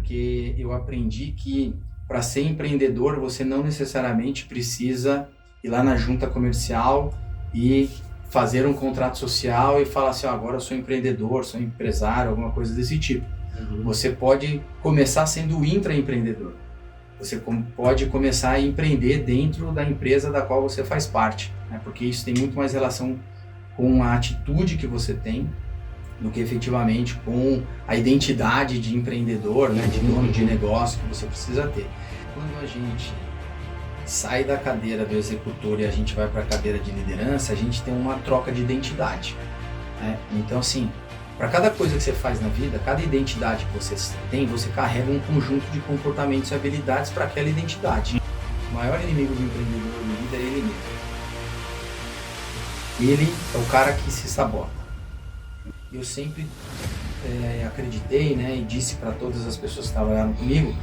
porque eu aprendi que para ser empreendedor você não necessariamente precisa ir lá na junta comercial e fazer um contrato social e falar assim, agora eu sou empreendedor, sou empresário, alguma coisa desse tipo. Você pode começar sendo o intraempreendedor. Você pode começar a empreender dentro da empresa da qual você faz parte, né? Porque isso tem muito mais relação com a atitude que você tem do que efetivamente com a identidade de empreendedor, né? De dono de negócio que você precisa ter. Quando a gente sai da cadeira do executor e a gente vai para a cadeira de liderança, a gente tem uma troca de identidade, né? Então, assim, para cada coisa que você faz na vida, cada identidade que você tem, você carrega um conjunto de comportamentos e habilidades para aquela identidade. O maior inimigo do empreendedor e do líder é ele mesmo. Ele é o cara que se sabota. Eu sempre acreditei, né, e disse para todas as pessoas que trabalharam comigo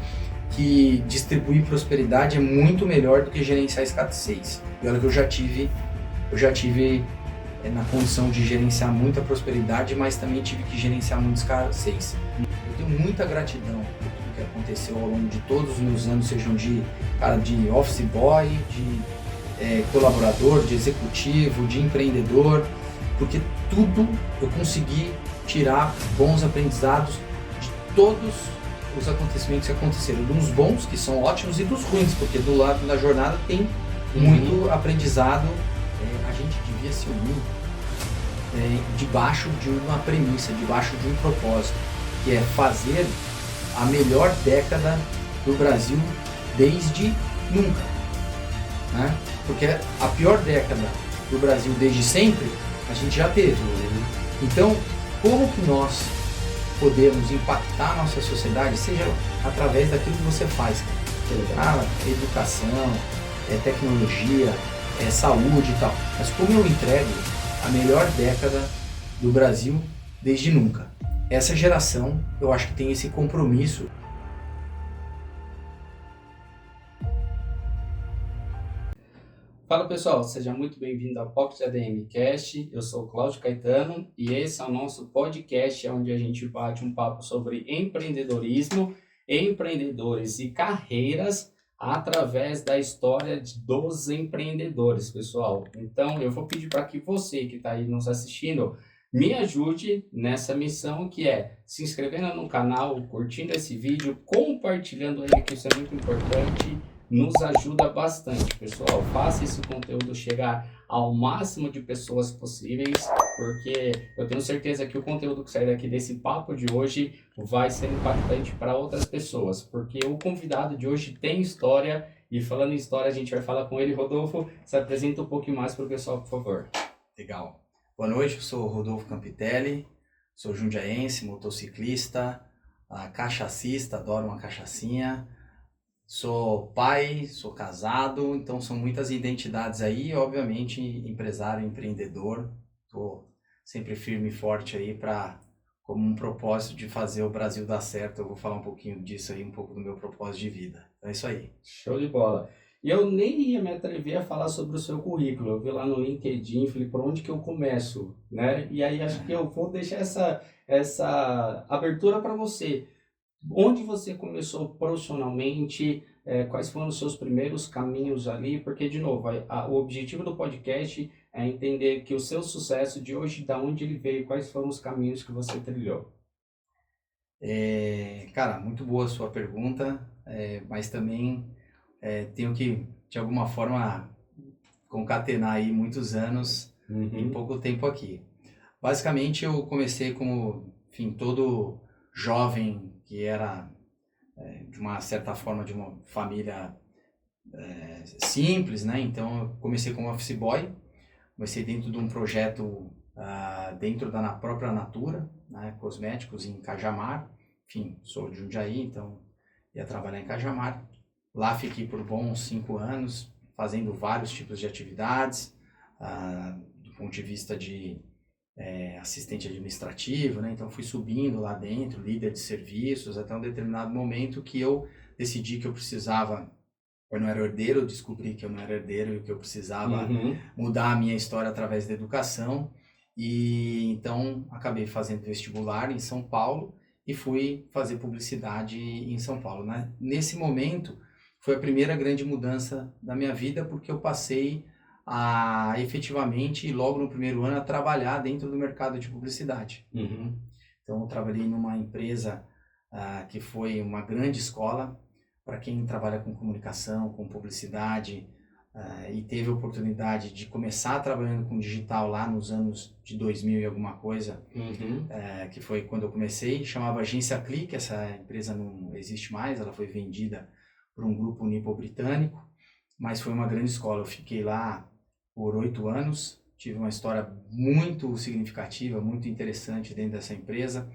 que distribuir prosperidade é muito melhor do que gerenciar escassez. E olha que eu já tive na condição de gerenciar muita prosperidade, mas também tive que gerenciar muita escassez. Eu tenho muita gratidão por tudo que aconteceu ao longo de todos os meus anos, sejam de office boy, de colaborador, de executivo, de empreendedor, porque tudo eu consegui tirar bons aprendizados de todos os acontecimentos que aconteceram, dos bons, que são ótimos, e dos ruins, porque do lado da jornada tem muito aprendizado. A gente devia se unir debaixo de uma premissa, debaixo de um propósito, que é fazer a melhor década do Brasil desde nunca, né? Porque a pior década do Brasil desde sempre, a gente já teve. Então, como que nós podemos impactar a nossa sociedade, seja através daquilo que você faz, educação, tecnologia, saúde e tal, mas como eu entrego a melhor década do Brasil desde nunca. Essa geração, eu acho que tem esse compromisso. Fala pessoal, seja muito bem-vindo ao Pocket ADM Cast. Eu sou o Cláudio Caetano e esse é o nosso podcast onde a gente bate um papo sobre empreendedorismo, empreendedores e carreiras através da história dos empreendedores, pessoal. Então, eu vou pedir para que você que está aí nos assistindo me ajude nessa missão, que é se inscrevendo no canal, curtindo esse vídeo, compartilhando ele, que isso é muito importante, nos ajuda bastante, pessoal. Faça esse conteúdo chegar ao máximo de pessoas possíveis, porque eu tenho certeza que o conteúdo que sair daqui desse papo de hoje vai ser impactante para outras pessoas, porque o convidado de hoje tem história, e falando em história, a gente vai falar com ele. Rodolfo, se apresenta um pouquinho mais para o pessoal, por favor. Legal. Boa noite, eu sou o Rodolfo Campitelli, sou jundiaense, motociclista, cachacista, adoro uma cachaçinha, sou pai, sou casado, então são muitas identidades aí, obviamente empresário, empreendedor, estou sempre firme e forte aí como um propósito de fazer o Brasil dar certo. Eu vou falar um pouquinho disso aí, um pouco do meu propósito de vida. Então é isso aí. Show de bola. E eu nem ia me atrever a falar sobre o seu currículo. Eu vi lá no LinkedIn, falei, por onde que eu começo, né? E aí acho que eu vou deixar essa abertura para você. Onde você começou profissionalmente? Quais foram os seus primeiros caminhos ali? Porque, de novo, o objetivo do podcast é entender que o seu sucesso de hoje, da onde ele veio, quais foram os caminhos que você trilhou. Cara, muito boa a sua pergunta, mas também tenho que, de alguma forma, concatenar aí muitos anos em pouco tempo aqui. Basicamente, eu comecei como, enfim, todo jovem que era, de uma certa forma, de uma família simples, né? Então, eu comecei como office boy, comecei dentro de um projeto dentro da própria Natura, né? Cosméticos em Cajamar. Enfim, sou de Jundiaí, então ia trabalhar em Cajamar. Lá fiquei por bons 5 anos, fazendo vários tipos de atividades, do ponto de vista de assistente administrativo, né? Então fui subindo lá dentro, líder de serviços, até um determinado momento que eu decidi que eu precisava, eu não era herdeiro, eu descobri que eu não era herdeiro e que eu precisava mudar a minha história através da educação, e então acabei fazendo vestibular em São Paulo e fui fazer publicidade em São Paulo, né? Nesse momento, foi a primeira grande mudança da minha vida, porque eu passei a efetivamente, logo no primeiro ano, a trabalhar dentro do mercado de publicidade. Uhum. Então, eu trabalhei numa empresa que foi uma grande escola para quem trabalha com comunicação, com publicidade, e teve a oportunidade de começar trabalhando com digital lá nos anos de 2000 e alguma coisa, Uhum. que foi quando eu comecei, chamava Agência Clique. Essa empresa não existe mais, ela foi vendida por um grupo nipo-britânico, mas foi uma grande escola. Eu fiquei lá por 8 anos, tive uma história muito significativa, muito interessante dentro dessa empresa,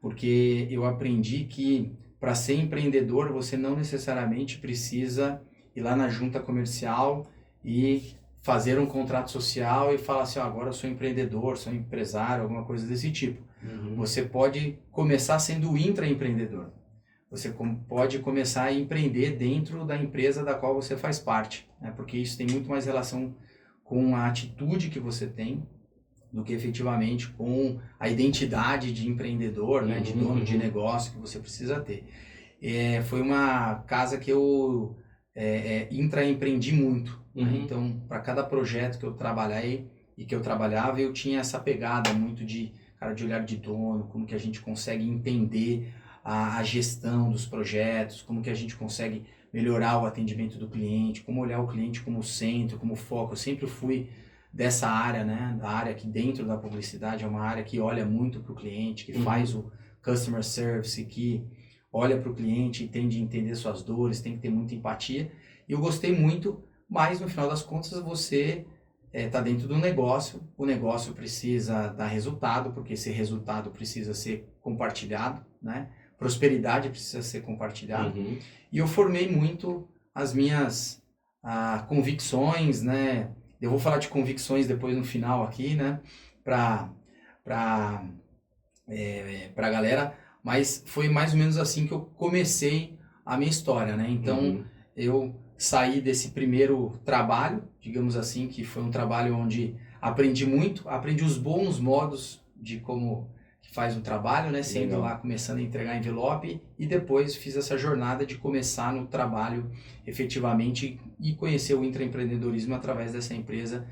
porque eu aprendi que para ser empreendedor você não necessariamente precisa ir lá na junta comercial e fazer um contrato social e falar assim, agora eu sou empreendedor, sou empresário, alguma coisa desse tipo. Uhum. Você pode começar sendo intraempreendedor. Você pode começar a empreender dentro da empresa da qual você faz parte, né? Porque isso tem muito mais relação com a atitude que você tem do que efetivamente com a identidade de empreendedor, né, de dono de negócio que você precisa ter. Foi uma casa que eu intraempreendi muito. Né? Então, para cada projeto que eu trabalhei e que eu trabalhava, eu tinha essa pegada muito de olhar de dono, como que a gente consegue entender a gestão dos projetos, como que a gente consegue melhorar o atendimento do cliente, como olhar o cliente como centro, como foco. Eu sempre fui dessa área, né, da área que dentro da publicidade é uma área que olha muito para o cliente, que faz o customer service, que olha para o cliente e tende a entender suas dores, tem que ter muita empatia. E eu gostei muito, mas no final das contas você está dentro do negócio, o negócio precisa dar resultado, porque esse resultado precisa ser compartilhado, né? Prosperidade precisa ser compartilhada. E eu formei muito as minhas convicções, né? Eu vou falar de convicções depois no final aqui, né? Pra galera, mas foi mais ou menos assim que eu comecei a minha história, né? Então, eu saí desse primeiro trabalho, digamos assim, que foi um trabalho onde aprendi muito, aprendi os bons modos de como que faz um trabalho, né? Sendo lá começando a entregar envelope, e depois fiz essa jornada de começar no trabalho efetivamente e conhecer o intraempreendedorismo através dessa empresa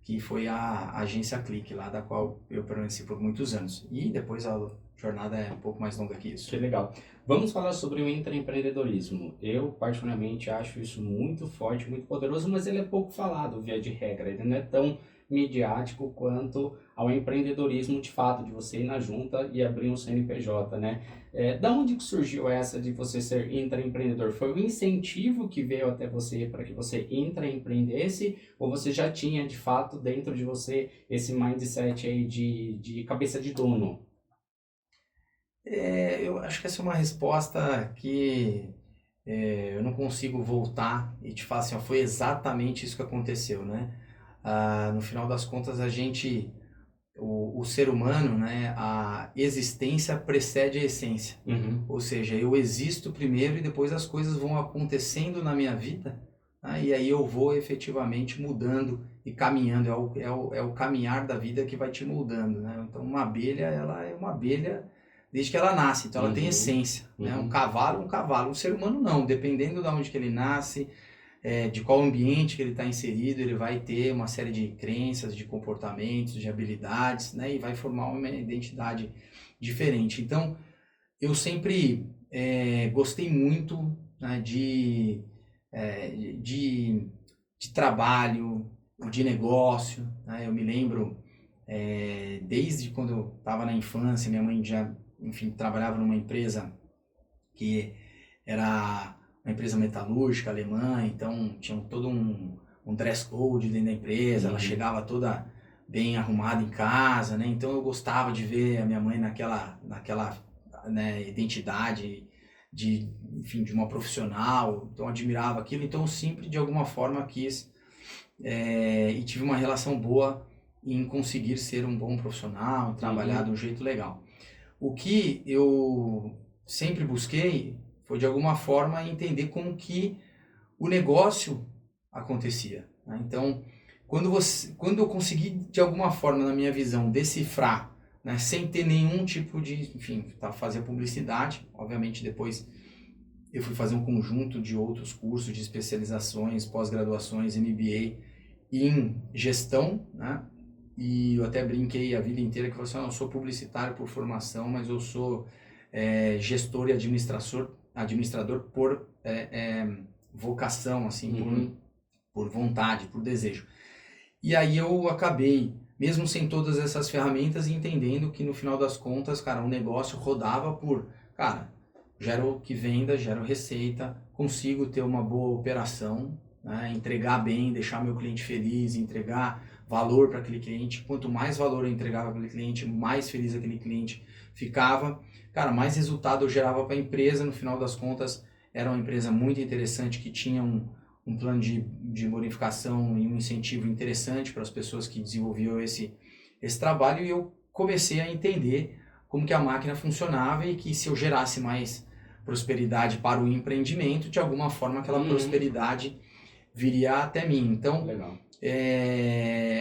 que foi a Agência Clique, lá da qual eu permaneci por muitos anos. E depois a jornada é um pouco mais longa que isso. Que legal. Vamos falar sobre o intraempreendedorismo. Eu, particularmente, acho isso muito forte, muito poderoso, mas ele é pouco falado, via de regra. Ele não é tão midiático quanto ao empreendedorismo de fato, de você ir na junta e abrir um CNPJ, né? Da onde que surgiu essa de você ser intraempreendedor? Foi o incentivo que veio até você para que você intraempreendesse, ou você já tinha de fato dentro de você esse mindset aí de cabeça de dono? Eu acho que essa é uma resposta que eu não consigo voltar e te falar assim, ó, foi exatamente isso que aconteceu, né? No final das contas, o ser humano, né, a existência precede a essência. Ou seja, eu existo primeiro e depois as coisas vão acontecendo na minha vida, né, e aí eu vou efetivamente mudando e caminhando. É o caminhar da vida que vai te moldando, né? Então, uma abelha, ela é uma abelha desde que ela nasce, então ela tem essência. Né? Um cavalo, um ser humano não, dependendo de onde que ele nasce, de qual ambiente que ele está inserido, ele vai ter uma série de crenças, de comportamentos, de habilidades, né? E vai formar uma identidade diferente. Então, eu sempre gostei muito, né, de trabalho, de negócio, né? Eu me lembro, desde quando eu estava na infância, minha mãe já, enfim, trabalhava numa empresa que era uma empresa metalúrgica alemã, então tinha todo um dress code dentro da empresa, ela chegava toda bem arrumada em casa, né? Então eu gostava de ver a minha mãe naquela né, identidade enfim, de uma profissional, então eu admirava aquilo, então eu sempre de alguma forma quis e tive uma relação boa em conseguir ser um bom profissional, trabalhar de um jeito legal. O que eu sempre busquei foi de alguma forma entender como que o negócio acontecia, né? Então, quando eu consegui de alguma forma, na minha visão, decifrar né, sem ter nenhum tipo de, enfim, fazer publicidade. Obviamente depois eu fui fazer um conjunto de outros cursos de especializações, pós-graduações, MBA em gestão, né? E eu até brinquei a vida inteira que eu falei assim, eu não sou publicitário por formação, mas eu sou gestor e administrador por vocação, assim, por vontade, por desejo. E aí eu acabei, mesmo sem todas essas ferramentas, entendendo que no final das contas, cara, o negócio rodava por, cara, gero que venda, gero receita, consigo ter uma boa operação, né, entregar bem, deixar meu cliente feliz, entregar valor para aquele cliente. Quanto mais valor eu entregava para aquele cliente, mais feliz aquele cliente ficava. Cara, mais resultado eu gerava para a empresa. No final das contas, era uma empresa muito interessante que tinha um plano de bonificação e um incentivo interessante para as pessoas que desenvolviam esse trabalho. E eu comecei a entender como que a máquina funcionava e que se eu gerasse mais prosperidade para o empreendimento, de alguma forma aquela prosperidade viria até mim. Então, legal.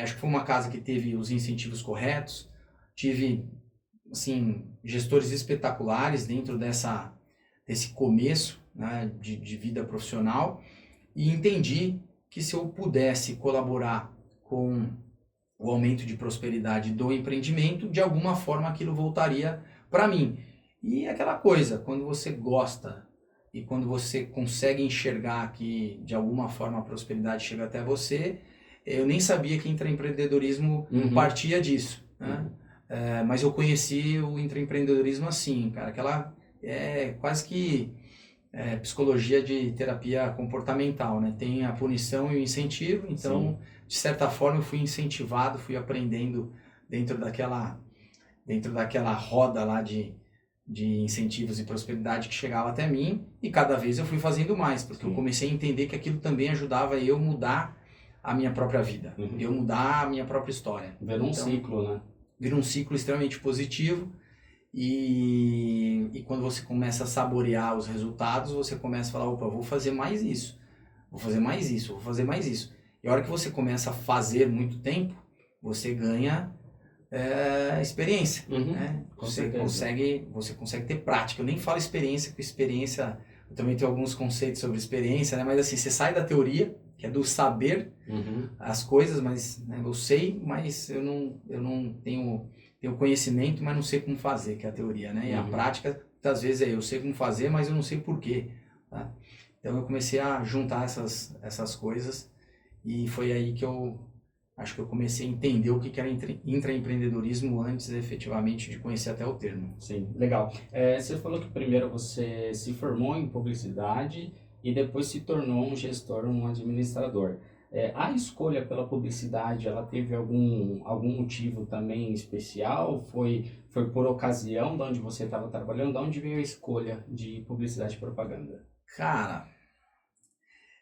Acho que foi uma casa que teve os incentivos corretos, tive assim, gestores espetaculares dentro desse começo, né, de vida profissional, e entendi que se eu pudesse colaborar com o aumento de prosperidade do empreendimento, de alguma forma aquilo voltaria para mim. E aquela coisa, quando você gosta e quando você consegue enxergar que de alguma forma a prosperidade chega até você, eu nem sabia que intraempreendedorismo partia disso, né? Mas eu conheci o intraempreendedorismo assim, cara, aquela quase que psicologia de terapia comportamental, né? Tem a punição e o incentivo, então, de certa forma, eu fui incentivado, fui aprendendo dentro daquela roda lá de incentivos e prosperidade que chegava até mim, e cada vez eu fui fazendo mais, porque eu comecei a entender que aquilo também ajudava eu mudar a minha própria vida, eu mudar a minha própria história. Vira um ciclo, né? Vira um ciclo extremamente positivo, e quando você começa a saborear os resultados, você começa a falar, opa, vou fazer mais isso, vou fazer mais isso, vou fazer mais isso. E a hora que você começa a fazer muito tempo, você ganha experiência, né? Você consegue ter prática. Eu nem falo experiência, porque experiência, eu também tenho alguns conceitos sobre experiência, né? Mas assim, você sai da teoria, que é do saber as coisas, mas né, eu sei, mas eu não tenho conhecimento, mas não sei como fazer, que é a teoria, né? E a prática, muitas vezes eu sei como fazer, mas eu não sei porquê, tá? Então eu comecei a juntar essas coisas, e foi aí que eu acho que eu comecei a entender o que era intraempreendedorismo antes, efetivamente, de conhecer até o termo. Sim, legal. Você falou que primeiro você se formou em publicidade e depois se tornou um gestor, um administrador. A escolha pela publicidade, ela teve algum motivo também especial? Foi por ocasião de onde você estava trabalhando? De onde veio a escolha de publicidade e propaganda? Cara,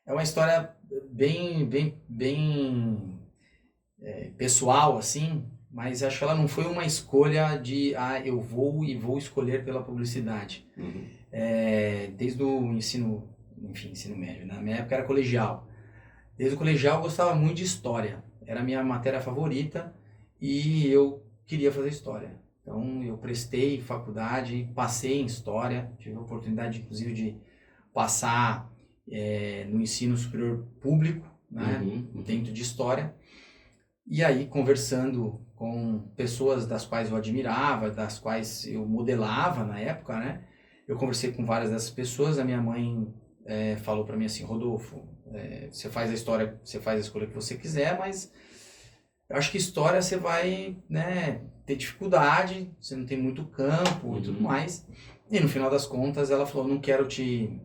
é uma história bem pessoal, assim, mas acho que ela não foi uma escolha de, eu vou escolher pela publicidade. Desde o ensino médio, né? Na minha época era colegial. Desde o colegial eu gostava muito de história, era a minha matéria favorita e eu queria fazer história. Então eu prestei faculdade, passei em história, tive a oportunidade inclusive de passar no ensino superior público, né? Dentro de história. E aí, conversando com pessoas das quais eu admirava, das quais eu modelava na época, né? Eu conversei com várias dessas pessoas. A minha mãe falou para mim assim, Rodolfo, você faz a história, você faz a escolha que você quiser, mas eu acho que história você vai, né, ter dificuldade, você não tem muito campo e tudo mais. E no final das contas, ela falou, não quero te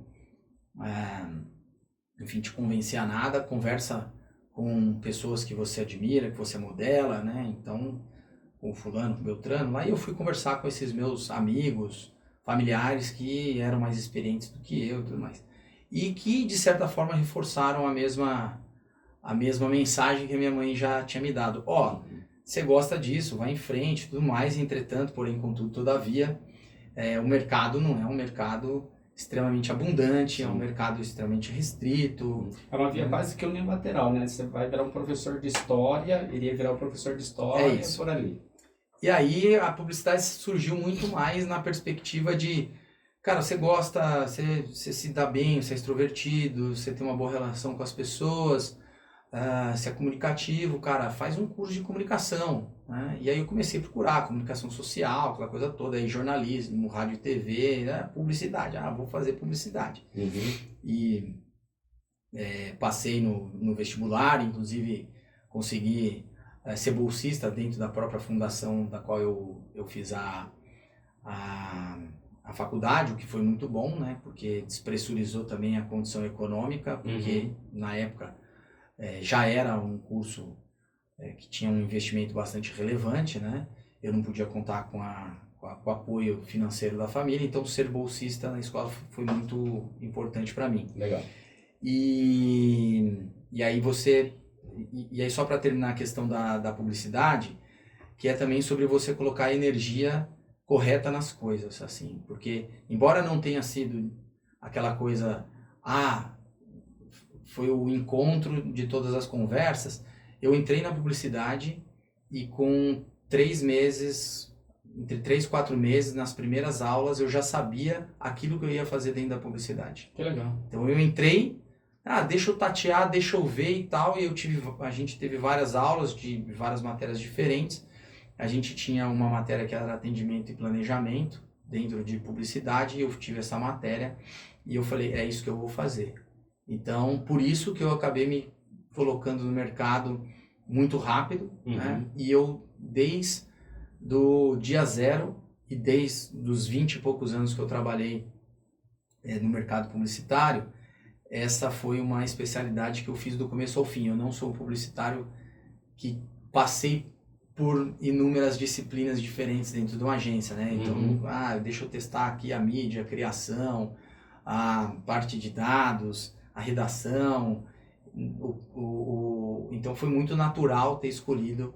convencer a nada, conversa com pessoas que você admira, que você modela, né? Então, com fulano, com Beltrano, lá eu fui conversar com esses meus amigos, familiares que eram mais experientes do que eu e tudo mais. E que, de certa forma, reforçaram a mesma mensagem que a minha mãe já tinha me dado. Você gosta disso, vai em frente, tudo mais, entretanto, porém, contudo, todavia, o mercado não é um mercado extremamente abundante, é um mercado extremamente restrito. É uma via quase que unilateral, né? Você vai virar um professor de história, iria virar um professor de história por ali. E aí a publicidade surgiu muito mais na perspectiva de, cara, você gosta, você se dá bem, você é extrovertido, você tem uma boa relação com as pessoas, você é comunicativo, cara, faz um curso de comunicação, né? E aí eu comecei a procurar comunicação social, aquela coisa toda, aí jornalismo, rádio e TV, publicidade, vou fazer publicidade. E passei no vestibular, inclusive consegui ser bolsista dentro da própria fundação da qual eu fiz a faculdade, o que foi muito bom, né? Porque despressurizou também a condição econômica, porque na época já era um curso que tinha um investimento bastante relevante, né? Eu não podia contar com o apoio financeiro da família, então ser bolsista na escola foi muito importante para mim. Legal. E aí e aí só para terminar a questão da publicidade, que é também sobre você colocar a energia correta nas coisas, assim, porque embora não tenha sido aquela coisa, foi o encontro de todas as conversas, eu entrei na publicidade e com 3 meses, entre 3 e 4 meses, nas primeiras aulas, eu já sabia aquilo que eu ia fazer dentro da publicidade. Que legal. Então eu entrei, deixa eu tatear, deixa eu ver e tal, e a gente teve várias aulas de várias matérias diferentes. A gente tinha uma matéria que era atendimento e planejamento dentro de publicidade, e eu tive essa matéria e eu falei, é isso que eu vou fazer. Então, por isso que eu acabei me colocando no mercado muito rápido, né? E eu, desde do dia zero e desde os 20 e poucos anos que eu trabalhei no mercado publicitário, essa foi uma especialidade que eu fiz do começo ao fim. Eu não sou um publicitário que passei por inúmeras disciplinas diferentes dentro de uma agência, né? Então, deixa eu testar aqui a mídia, a criação, a parte de dados, a redação. Então foi muito natural ter escolhido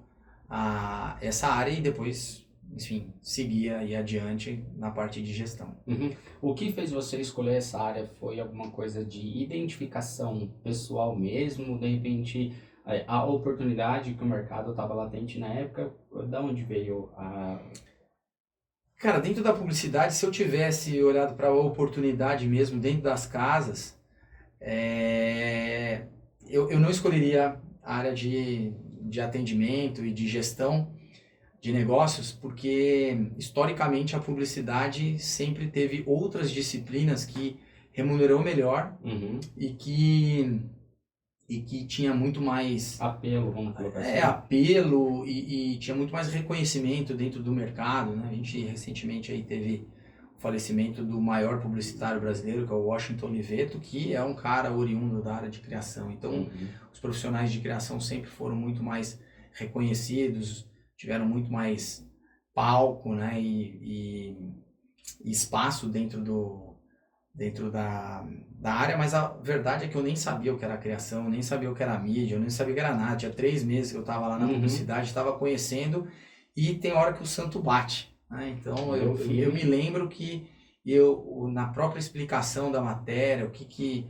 essa área e depois, enfim, seguir aí adiante na parte de gestão. O que fez você escolher essa área? Foi alguma coisa de identificação pessoal mesmo? De repente, a oportunidade que o mercado estava latente na época, da onde veio a... Cara, dentro da publicidade, se eu tivesse olhado para a oportunidade mesmo dentro das casas, eu não escolheria a área de atendimento e de gestão de negócios, porque historicamente a publicidade sempre teve outras disciplinas que remunerou melhor e que tinha muito mais apelo, vamos colocar assim. Apelo e tinha muito mais reconhecimento dentro do mercado, né? A gente recentemente aí teve o falecimento do maior publicitário brasileiro, que é o Washington Oliveto, que é um cara oriundo da área de criação. Então, os profissionais de criação sempre foram muito mais reconhecidos, tiveram muito mais palco, né? E espaço dentro da área, mas a verdade é que eu nem sabia o que era criação, eu nem sabia o que era mídia, eu nem sabia o que era nada. Tinha 3 meses que eu estava lá na publicidade, estava conhecendo, e tem hora que o santo bate, né? Então eu me lembro que na própria explicação da matéria, o que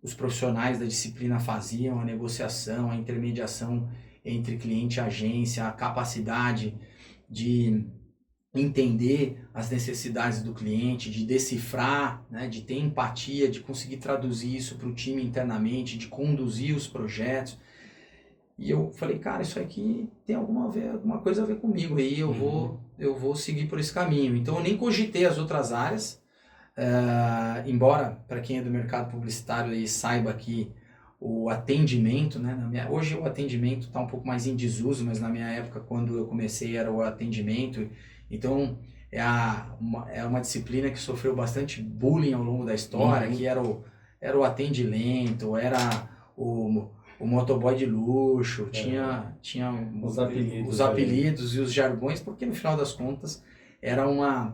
os profissionais da disciplina faziam, a negociação, a intermediação entre cliente e agência, a capacidade de entender as necessidades do cliente, de decifrar, né, de ter empatia, de conseguir traduzir isso para o time internamente, de conduzir os projetos. E eu falei, cara, isso aqui tem alguma coisa a ver comigo, aí eu vou seguir por esse caminho. Então eu nem cogitei as outras áreas, embora para quem é do mercado publicitário aí saiba que o atendimento, né, hoje o atendimento está um pouco mais em desuso, mas na minha época, quando eu comecei, era o atendimento. Então, é uma disciplina que sofreu bastante bullying ao longo da história, que era o atendimento, era o motoboy de luxo, tinha os apelidos e os jargões, porque no final das contas é uma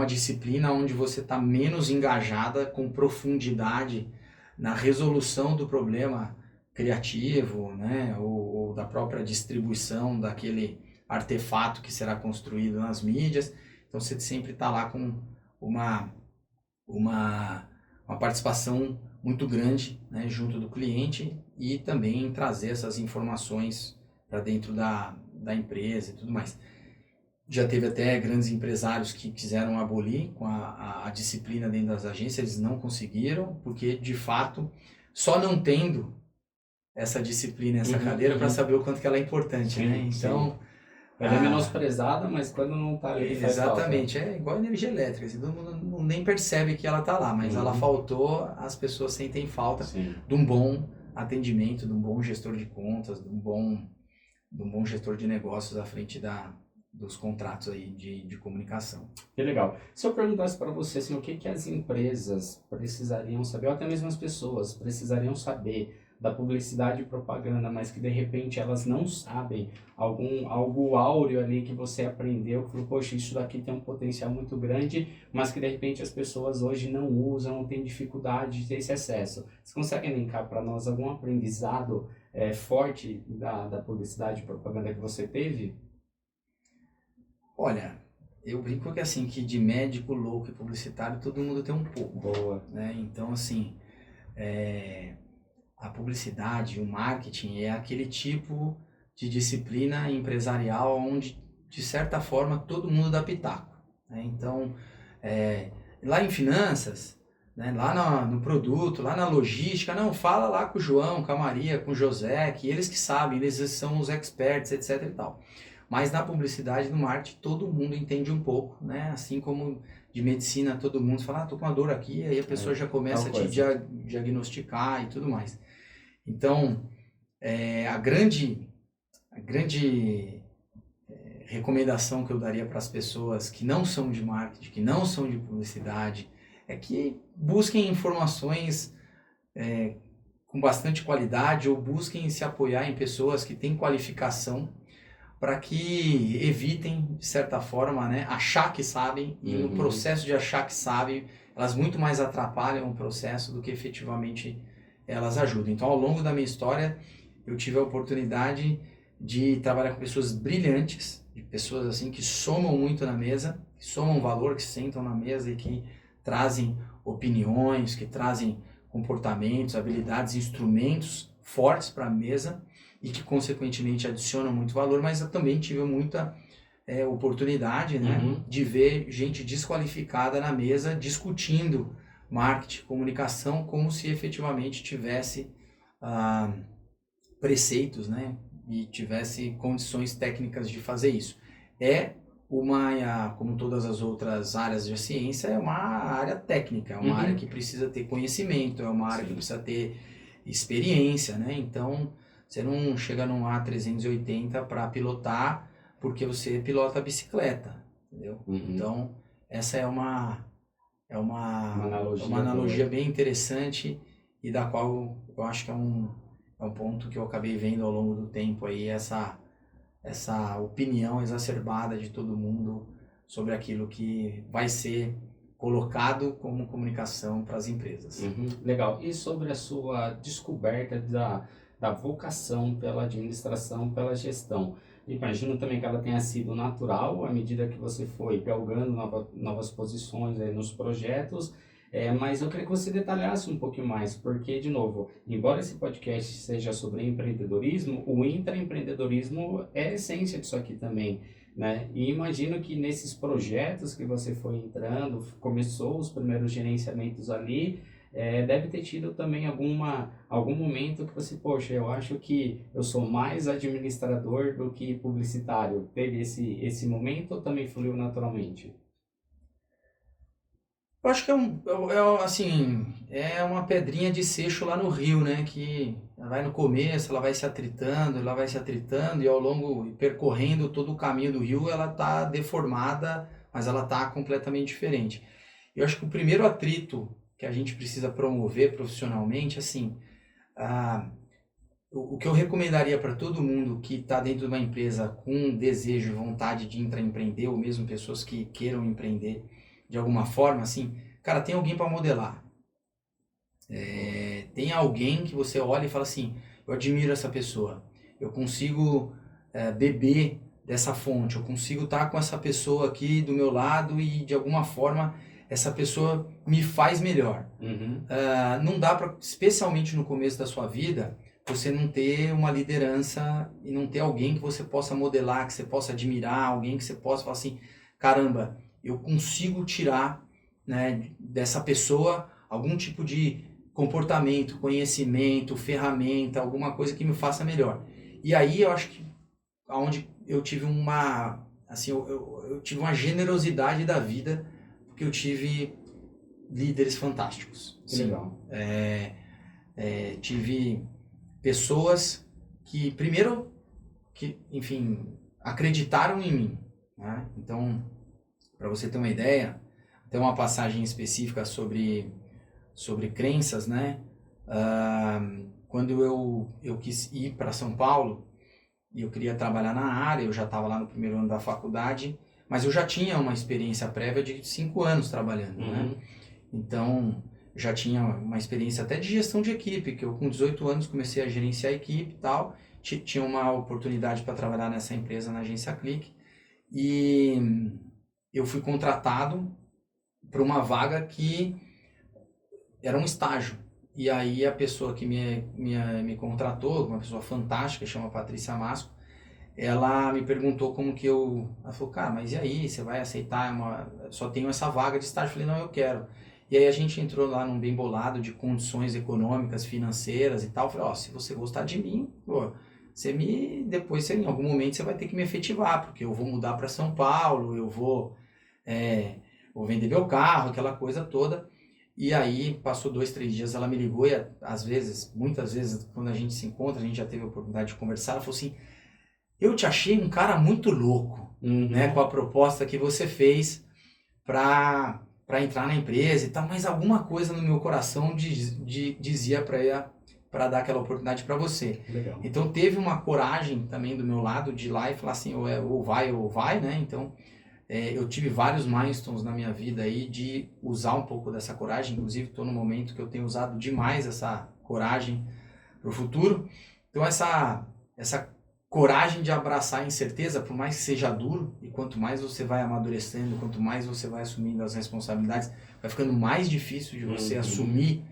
disciplina onde você está menos engajada com profundidade na resolução do problema criativo, né, ou da própria distribuição daquele artefato que será construído nas mídias. Então você sempre está lá com uma participação muito grande, né, junto do cliente, e também trazer essas informações dentro da empresa e tudo mais. Já teve até grandes empresários que quiseram abolir com a disciplina dentro das agências, eles não conseguiram, porque de fato, só não tendo essa disciplina, essa cadeira, para saber o quanto que ela é importante, sim, né? Então, ela é menosprezada, mas quando não está ali faz exatamente, falta. é igual a energia elétrica, assim, todo mundo nem percebe que ela está lá, mas ela faltou, as pessoas sentem falta de um bom atendimento, de um bom gestor de contas, de um bom gestor de negócios à frente dos contratos aí de comunicação. Que legal. Se eu perguntasse para você assim, o que as empresas precisariam saber, ou até mesmo as pessoas precisariam saber da publicidade e propaganda, mas que de repente elas não sabem, algo áureo ali que você aprendeu, que falou, poxa, isso daqui tem um potencial muito grande, mas que de repente as pessoas hoje não usam, têm dificuldade de ter esse acesso. Você consegue elencar para nós algum aprendizado forte da publicidade e propaganda que você teve? Olha, eu brinco que assim, que de médico, louco e publicitário, todo mundo tem um pouco. Boa. Né? Então, assim, a publicidade, o marketing é aquele tipo de disciplina empresarial onde, de certa forma, todo mundo dá pitaco. Né? Então, lá em finanças, né? Lá no produto, lá na logística, não, fala lá com o João, com a Maria, com o José, que eles que sabem, eles são os experts, etc e tal. Mas na publicidade, no marketing, todo mundo entende um pouco, né? Assim como de medicina, todo mundo fala, tô com uma dor aqui, aí a pessoa já começa a te diagnosticar e tudo mais. Então, a grande recomendação que eu daria para as pessoas que não são de marketing, que não são de publicidade, é que busquem informações com bastante qualidade ou busquem se apoiar em pessoas que têm qualificação para que evitem, de certa forma, né, achar que sabem, e no processo de achar que sabem, elas muito mais atrapalham o processo do que efetivamente elas ajudam. Então, ao longo da minha história, eu tive a oportunidade de trabalhar com pessoas brilhantes, de pessoas assim que somam muito na mesa, que somam valor, que sentam na mesa e que trazem opiniões, que trazem comportamentos, habilidades, instrumentos fortes para a mesa, e que consequentemente adicionam muito valor, mas eu também tive muita oportunidade, né, de ver gente desqualificada na mesa discutindo marketing, comunicação, como se efetivamente tivesse preceitos, né, e tivesse condições técnicas de fazer isso. Como todas as outras áreas de ciência, é uma área técnica, é uma área que precisa ter conhecimento, é uma área que precisa ter experiência, né, então você não chega num A380 para pilotar porque você pilota a bicicleta, entendeu? Então, essa é uma analogia bem interessante e da qual eu acho que é um ponto que eu acabei vendo ao longo do tempo aí, essa opinião exacerbada de todo mundo sobre aquilo que vai ser colocado como comunicação para as empresas. Legal. E sobre a sua descoberta da vocação pela administração, pela gestão? Imagino também que ela tenha sido natural à medida que você foi galgando novas posições aí nos projetos, mas eu queria que você detalhasse um pouquinho mais, porque, de novo, embora esse podcast seja sobre empreendedorismo, o intraempreendedorismo é a essência disso aqui também, né? E imagino que nesses projetos que você foi entrando, começou os primeiros gerenciamentos ali, deve ter tido também algum momento que você, poxa, eu acho que eu sou mais administrador do que publicitário. Teve esse momento ou também fluiu naturalmente? Eu acho que é uma pedrinha de seixo lá no rio, né? Que ela vai no começo, ela vai se atritando, e ao longo, percorrendo todo o caminho do rio, ela está deformada, mas ela está completamente diferente. Eu acho que o primeiro atrito que a gente precisa promover profissionalmente, assim, o que eu recomendaria para todo mundo que está dentro de uma empresa com desejo e vontade de empreender, ou mesmo pessoas que queiram empreender de alguma forma, assim, cara, tem alguém para modelar. Tem alguém que você olha e fala assim, eu admiro essa pessoa, eu consigo beber dessa fonte, eu consigo estar com essa pessoa aqui do meu lado e de alguma forma essa pessoa me faz melhor. Não dá para, especialmente no começo da sua vida, você não ter uma liderança e não ter alguém que você possa modelar, que você possa admirar, alguém que você possa falar assim, caramba, eu consigo tirar, né, dessa pessoa algum tipo de comportamento, conhecimento, ferramenta, alguma coisa que me faça melhor. E aí eu acho que onde eu tive uma, assim, eu tive uma generosidade da vida, porque eu tive líderes fantásticos. Que legal. Tive pessoas que, primeiro, que, enfim, acreditaram em mim, né? Então, para você ter uma ideia, tem uma passagem específica sobre crenças, né? Quando eu quis ir para São Paulo, e eu queria trabalhar na área, eu já estava lá no primeiro ano da faculdade, mas eu já tinha uma experiência prévia de 5 anos trabalhando, né? Então, já tinha uma experiência até de gestão de equipe, que eu com 18 anos comecei a gerenciar a equipe e tal, tinha uma oportunidade para trabalhar nessa empresa, na agência Clique, e eu fui contratado para uma vaga que era um estágio. E aí a pessoa que me contratou, uma pessoa fantástica, chama Patrícia Masco, ela me perguntou como que ela falou, cara, mas e aí, você vai aceitar só tenho essa vaga de estágio? Eu falei, não, eu quero. E aí a gente entrou lá num bem bolado de condições econômicas, financeiras e tal. Eu falei, se você gostar de mim, pô, depois em algum momento você vai ter que me efetivar, porque eu vou mudar para São Paulo, eu vou vender meu carro, aquela coisa toda. E aí, passou 2, 3 dias, ela me ligou e às vezes, muitas vezes, quando a gente se encontra, a gente já teve a oportunidade de conversar, ela falou assim, eu te achei um cara muito louco, né, com a proposta que você fez para entrar na empresa e tal, mas alguma coisa no meu coração dizia para dar aquela oportunidade para você. Legal. Então, teve uma coragem também do meu lado de ir lá e falar assim, ou vai, né, então... eu tive vários milestones na minha vida aí de usar um pouco dessa coragem, inclusive estou no momento que eu tenho usado demais essa coragem para o futuro. Então essa coragem de abraçar a incerteza, por mais que seja duro, e quanto mais você vai amadurecendo, quanto mais você vai assumindo as responsabilidades, vai ficando mais difícil de você assumir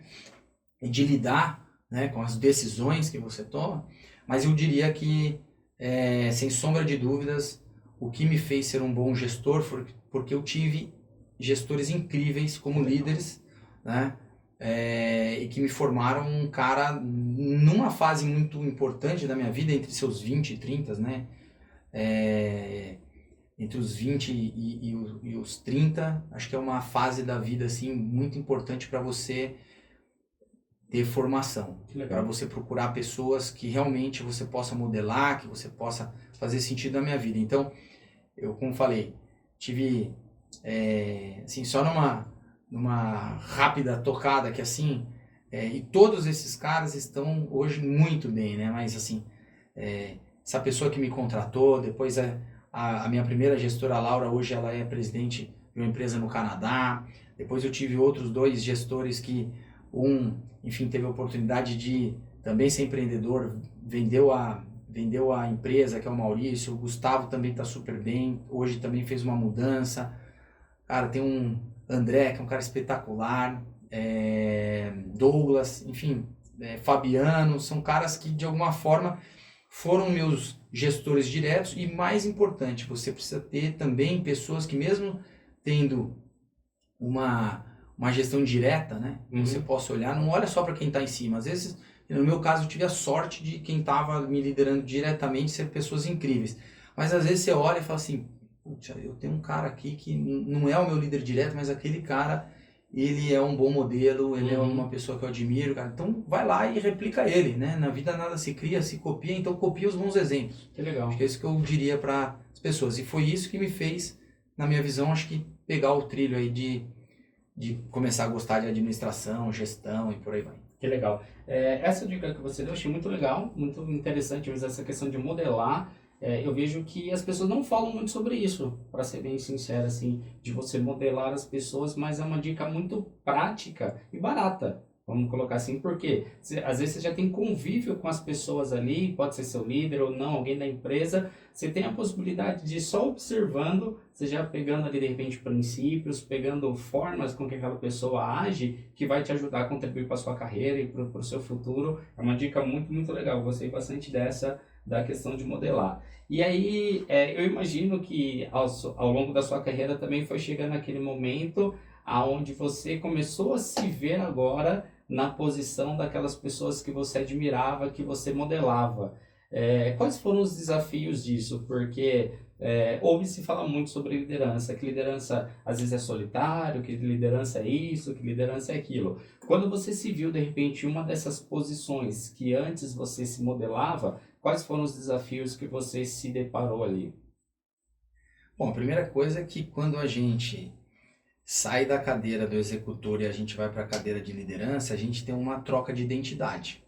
e de lidar, né, com as decisões que você toma. Mas eu diria que, sem sombra de dúvidas, o que me fez ser um bom gestor foi porque eu tive gestores incríveis como líderes, né? E que me formaram um cara numa fase muito importante da minha vida, entre seus 20 e 30, né? Entre os 20 e os 30, acho que é uma fase da vida assim, muito importante para você ter formação, para você procurar pessoas que realmente você possa modelar, que você possa fazer sentido na minha vida. Então, eu, como falei, tive, assim, só numa rápida tocada que assim, e todos esses caras estão hoje muito bem, né? Mas assim, essa pessoa que me contratou, depois a minha primeira gestora, a Laura, hoje ela é presidente de uma empresa no Canadá. Depois eu tive outros 2 gestores que, enfim, teve a oportunidade de também ser empreendedor, vendeu a empresa, que é o Maurício. O Gustavo também está super bem, hoje também fez uma mudança. Cara, tem um André, que é um cara espetacular, Douglas, enfim, Fabiano, são caras que de alguma forma foram meus gestores diretos. E mais importante, você precisa ter também pessoas que, mesmo tendo uma gestão direta, né, você possa olhar, não olha só para quem está em cima. Às vezes, no meu caso, eu tive a sorte de quem estava me liderando diretamente ser pessoas incríveis. Mas às vezes você olha e fala assim, putz, eu tenho um cara aqui que não é o meu líder direto, mas aquele cara, ele é um bom modelo, ele é uma pessoa que eu admiro, cara. Então vai lá e replica ele, né? Na vida nada se cria, se copia, então copia os bons exemplos. Que legal. Acho que é isso que eu diria para as pessoas. E foi isso que me fez, na minha visão, acho que pegar o trilho aí de começar a gostar de administração, gestão e por aí vai. Que legal. Essa dica que você deu, eu achei muito legal, muito interessante, mas essa questão de modelar, eu vejo que as pessoas não falam muito sobre isso, para ser bem sincero, assim, de você modelar as pessoas, mas é uma dica muito prática e barata, Vamos colocar assim, porque às vezes você já tem convívio com as pessoas ali, pode ser seu líder ou não, alguém da empresa, você tem a possibilidade de só observando, você já pegando ali de repente princípios, pegando formas com que aquela pessoa age, que vai te ajudar a contribuir para a sua carreira e para o seu futuro. É uma dica muito, muito legal, gostei bastante dessa, da questão de modelar. E aí, eu imagino que ao longo da sua carreira também foi chegando aquele momento aonde você começou a se ver agora na posição daquelas pessoas que você admirava, que você modelava. Quais foram os desafios disso? Porque ouve-se falar muito sobre liderança, que liderança às vezes é solitário, que liderança é isso, que liderança é aquilo. Quando você se viu, de repente, em uma dessas posições que antes você se modelava, quais foram os desafios que você se deparou ali? Bom, a primeira coisa é que quando a gente sai da cadeira do executor e a gente vai para a cadeira de liderança, a gente tem uma troca de identidade,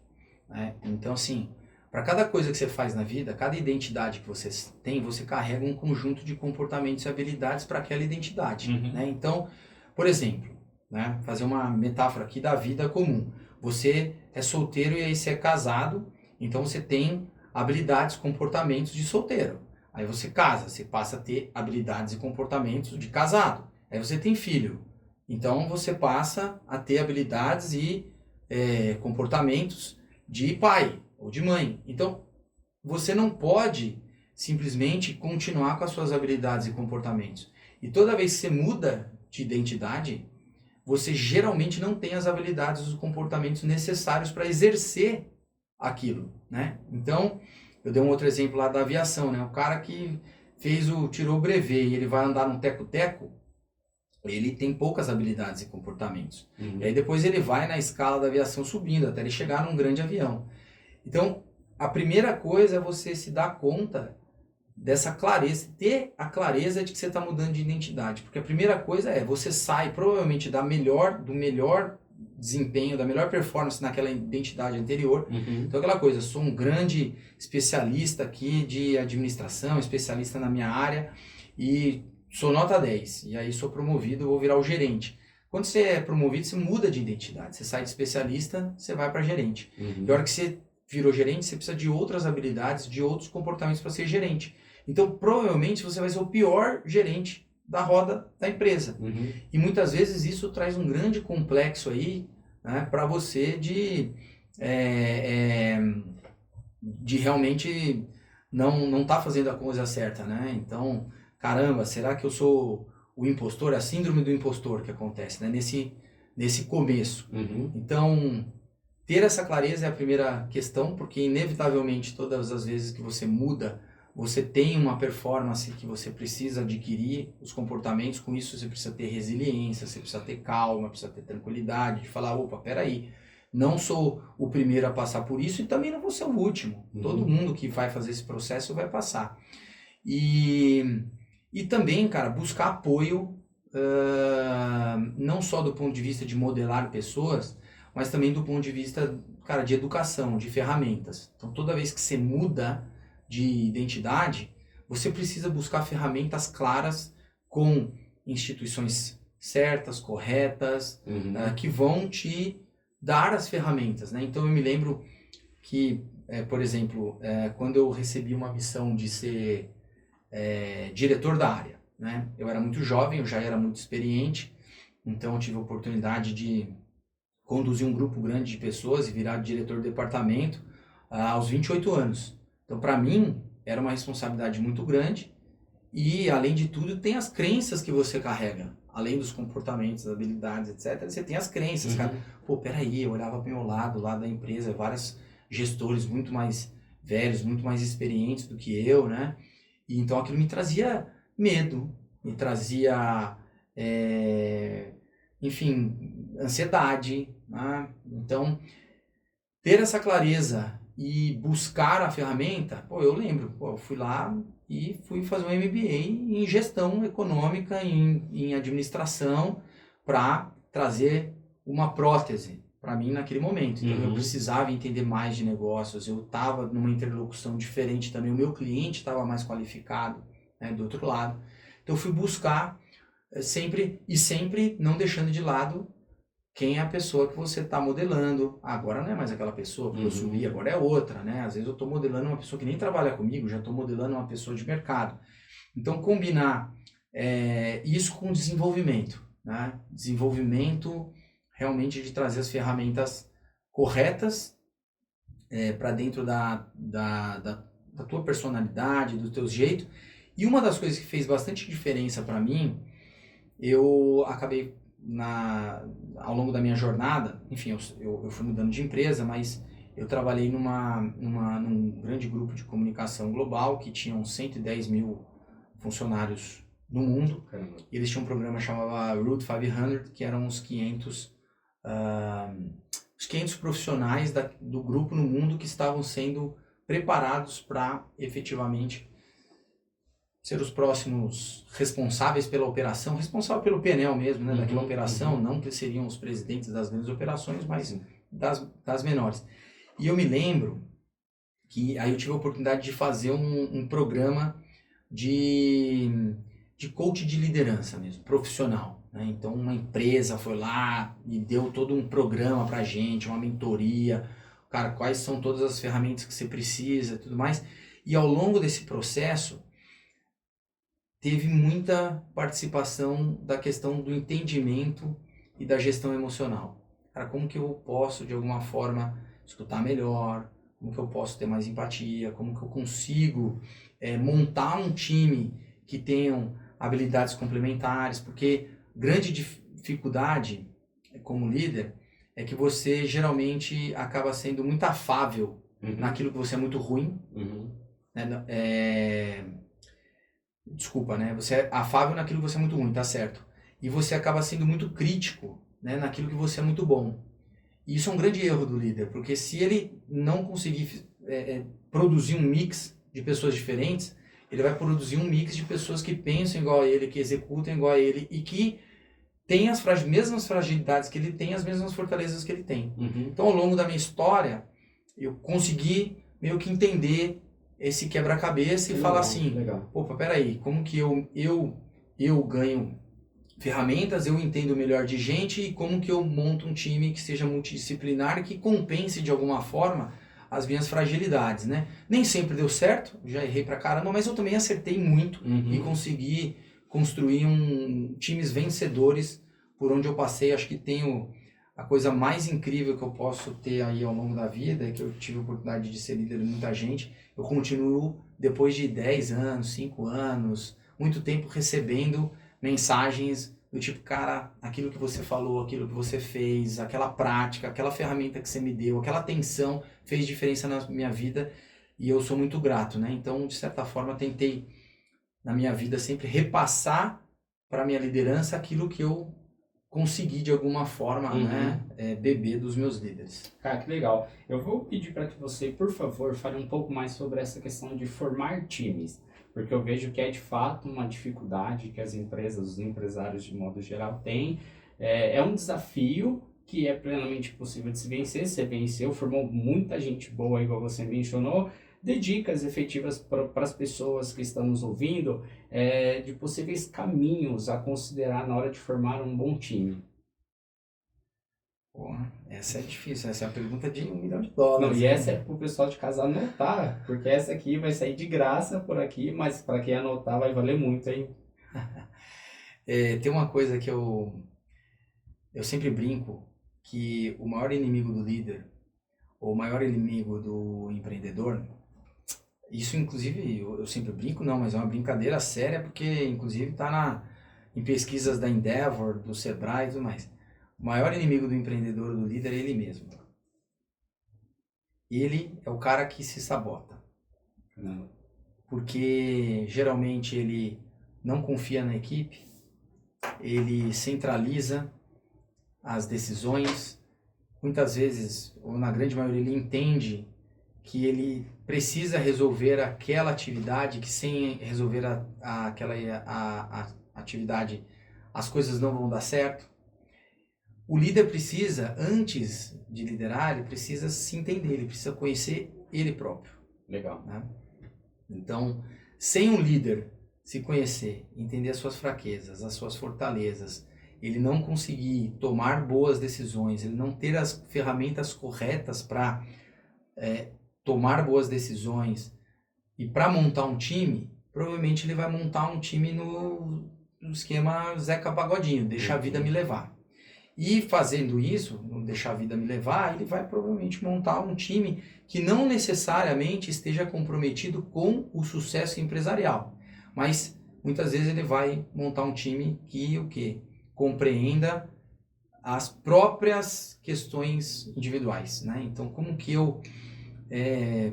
né? Então, assim, para cada coisa que você faz na vida, cada identidade que você tem, você carrega um conjunto de comportamentos e habilidades para aquela identidade, né? Então, por exemplo, né, fazer uma metáfora aqui da vida comum. Você é solteiro e aí você é casado, então você tem habilidades, comportamentos de solteiro. Aí você casa, você passa a ter habilidades e comportamentos de casado. Aí você tem filho, então você passa a ter habilidades e comportamentos de pai ou de mãe. Então você não pode simplesmente continuar com as suas habilidades e comportamentos. E toda vez que você muda de identidade, você geralmente não tem as habilidades e os comportamentos necessários para exercer aquilo, né? Então, eu dei um outro exemplo lá da aviação, né? O cara que tirou o brevet e ele vai andar num teco-teco, ele tem poucas habilidades e comportamentos. E aí depois ele vai na escala da aviação subindo, até ele chegar num grande avião. Então, a primeira coisa é você se dar conta dessa clareza, ter a clareza de que você está mudando de identidade. Porque a primeira coisa você sai provavelmente do melhor desempenho, da melhor performance naquela identidade anterior. Então aquela coisa, sou um grande especialista aqui de administração, especialista na minha área e sou nota 10, e aí sou promovido, vou virar o gerente. Quando você é promovido, você muda de identidade. Você sai de especialista, você vai para gerente. E a hora que você virou gerente, você precisa de outras habilidades, de outros comportamentos para ser gerente. Então, provavelmente, você vai ser o pior gerente da roda da empresa. E muitas vezes isso traz um grande complexo aí, né, para você de realmente não tá fazendo a coisa certa, né? Então, caramba, será que eu sou o impostor? É a síndrome do impostor que acontece, né? Nesse começo. Então, ter essa clareza é a primeira questão, porque inevitavelmente todas as vezes que você muda, você tem uma performance que você precisa adquirir, os comportamentos, com isso você precisa ter resiliência, você precisa ter calma, precisa ter tranquilidade, de falar, opa, peraí, não sou o primeiro a passar por isso e também não vou ser o último. Todo mundo que vai fazer esse processo vai passar. E também, cara, buscar apoio, não só do ponto de vista de modelar pessoas, mas também do ponto de vista, cara, de educação, de ferramentas. Então, toda vez que você muda de identidade, você precisa buscar ferramentas claras com instituições certas, corretas, que vão te dar as ferramentas, né? Então, eu me lembro que, por exemplo, quando eu recebi uma missão de ser diretor da área, né? Eu era muito jovem, eu já era muito experiente, então eu tive a oportunidade de conduzir um grupo grande de pessoas e virar diretor do departamento aos 28 anos. Então, para mim, era uma responsabilidade muito grande e, além de tudo, tem as crenças que você carrega. Além dos comportamentos, habilidades, etc., você tem as crenças, cara. Pô, peraí, eu olhava para o meu lado, lá da empresa, vários gestores muito mais velhos, muito mais experientes do que eu, né? E então aquilo me trazia medo, me trazia, enfim, ansiedade, né? Então, ter essa clareza e buscar a ferramenta, eu lembro, eu fui lá e fui fazer um MBA em gestão econômica, em administração, para trazer uma prótese para mim naquele momento. Então eu precisava entender mais de negócios, eu estava numa interlocução diferente também, o meu cliente estava mais qualificado, né, do outro lado. Então eu fui buscar sempre não deixando de lado quem é a pessoa que você está modelando. Agora não é mais aquela pessoa que eu subi, agora é outra, né? Às vezes eu estou modelando uma pessoa que nem trabalha comigo, já estou modelando uma pessoa de mercado. Então, combinar isso com desenvolvimento, né? Desenvolvimento realmente de trazer as ferramentas corretas para dentro da tua personalidade, do teu jeito. E uma das coisas que fez bastante diferença para mim, eu acabei ao longo da minha jornada, enfim, eu fui mudando de empresa, mas eu trabalhei num grande grupo de comunicação global que tinham 110 mil funcionários no mundo. Caramba. E eles tinham um programa chamado Route 500, que eram os 500 profissionais do grupo no mundo que estavam sendo preparados para efetivamente ser os próximos responsáveis pela operação, responsável pelo PNL mesmo, né, daquela operação, não que seriam os presidentes das grandes operações, mas das menores. E eu me lembro que aí eu tive a oportunidade de fazer um programa de coach de liderança mesmo, profissional, né? Então uma empresa foi lá e deu todo um programa pra gente, uma mentoria, cara, quais são todas as ferramentas que você precisa e tudo mais. E ao longo desse processo, teve muita participação da questão do entendimento e da gestão emocional. Cara, como que eu posso, de alguma forma, escutar melhor? Como que eu posso ter mais empatia? Como que eu consigo montar um time que tenham habilidades complementares? Porque grande dificuldade como líder é que você geralmente acaba sendo muito afável naquilo que você é muito ruim. Desculpa, né? Você é afável naquilo que você é muito ruim, tá certo. E você acaba sendo muito crítico, né, naquilo que você é muito bom. E isso é um grande erro do líder, porque se ele não conseguir produzir um mix de pessoas diferentes, ele vai produzir um mix de pessoas que pensam igual a ele, que executam igual a ele e que têm as mesmas fragilidades que ele tem, as mesmas fortalezas que ele tem. Então, ao longo da minha história, eu consegui meio que entender esse quebra-cabeça e falar assim, opa, peraí, como que eu ganho ferramentas, eu entendo melhor de gente e como que eu monto um time que seja multidisciplinar e que compense de alguma forma as minhas fragilidades, né? Nem sempre deu certo, já errei pra caramba, mas eu também acertei muito e consegui construir times vencedores por onde eu passei. Acho que tenho a coisa mais incrível que eu posso ter aí ao longo da vida, é que eu tive a oportunidade de ser líder de muita gente. Eu continuo, depois de 10 anos, 5 anos, muito tempo recebendo mensagens do tipo, cara, aquilo que você falou, aquilo que você fez, aquela prática, aquela ferramenta que você me deu, aquela atenção fez diferença na minha vida e eu sou muito grato, né? Então, de certa forma, tentei na minha vida sempre repassar para a minha liderança aquilo que eu consegui de alguma forma, né, beber dos meus líderes. Cara, que legal. Eu vou pedir para que você, por favor, fale um pouco mais sobre essa questão de formar times, porque eu vejo que é de fato uma dificuldade que as empresas, os empresários de modo geral têm. É um desafio que é plenamente possível de se vencer. Você venceu, formou muita gente boa, igual você mencionou. Dê dicas efetivas para as pessoas que estão nos ouvindo de possíveis caminhos a considerar na hora de formar um bom time. Porra, essa é difícil, essa é a pergunta de $1 milhão. Não, e essa é para o pessoal de casa anotar, porque essa aqui vai sair de graça por aqui, mas para quem anotar vai valer muito, hein? Tem uma coisa que eu sempre brinco, que o maior inimigo do líder, ou o maior inimigo do empreendedor, isso inclusive eu sempre brinco, não, mas é uma brincadeira séria, porque inclusive está em pesquisas da Endeavor, do Sebrae e tudo mais. O maior inimigo do empreendedor, do líder, é ele mesmo. Ele é o cara que se sabota. Porque geralmente ele não confia na equipe, ele centraliza as decisões, muitas vezes, ou na grande maioria, ele entende que ele precisa resolver aquela atividade, que sem resolver aquela atividade as coisas não vão dar certo. O líder precisa, antes de liderar, ele precisa se entender, ele precisa conhecer ele próprio. Legal. Né? Então, sem um líder se conhecer, entender as suas fraquezas, as suas fortalezas ele não conseguir tomar boas decisões, ele não ter as ferramentas corretas para tomar boas decisões e para montar um time, provavelmente ele vai montar um time no esquema Zeca Pagodinho, deixa a vida me levar. E fazendo isso, não deixar a vida me levar, ele vai provavelmente montar um time que não necessariamente esteja comprometido com o sucesso empresarial, mas muitas vezes ele vai montar um time que o quê? Compreenda as próprias questões individuais, né? Então, como que eu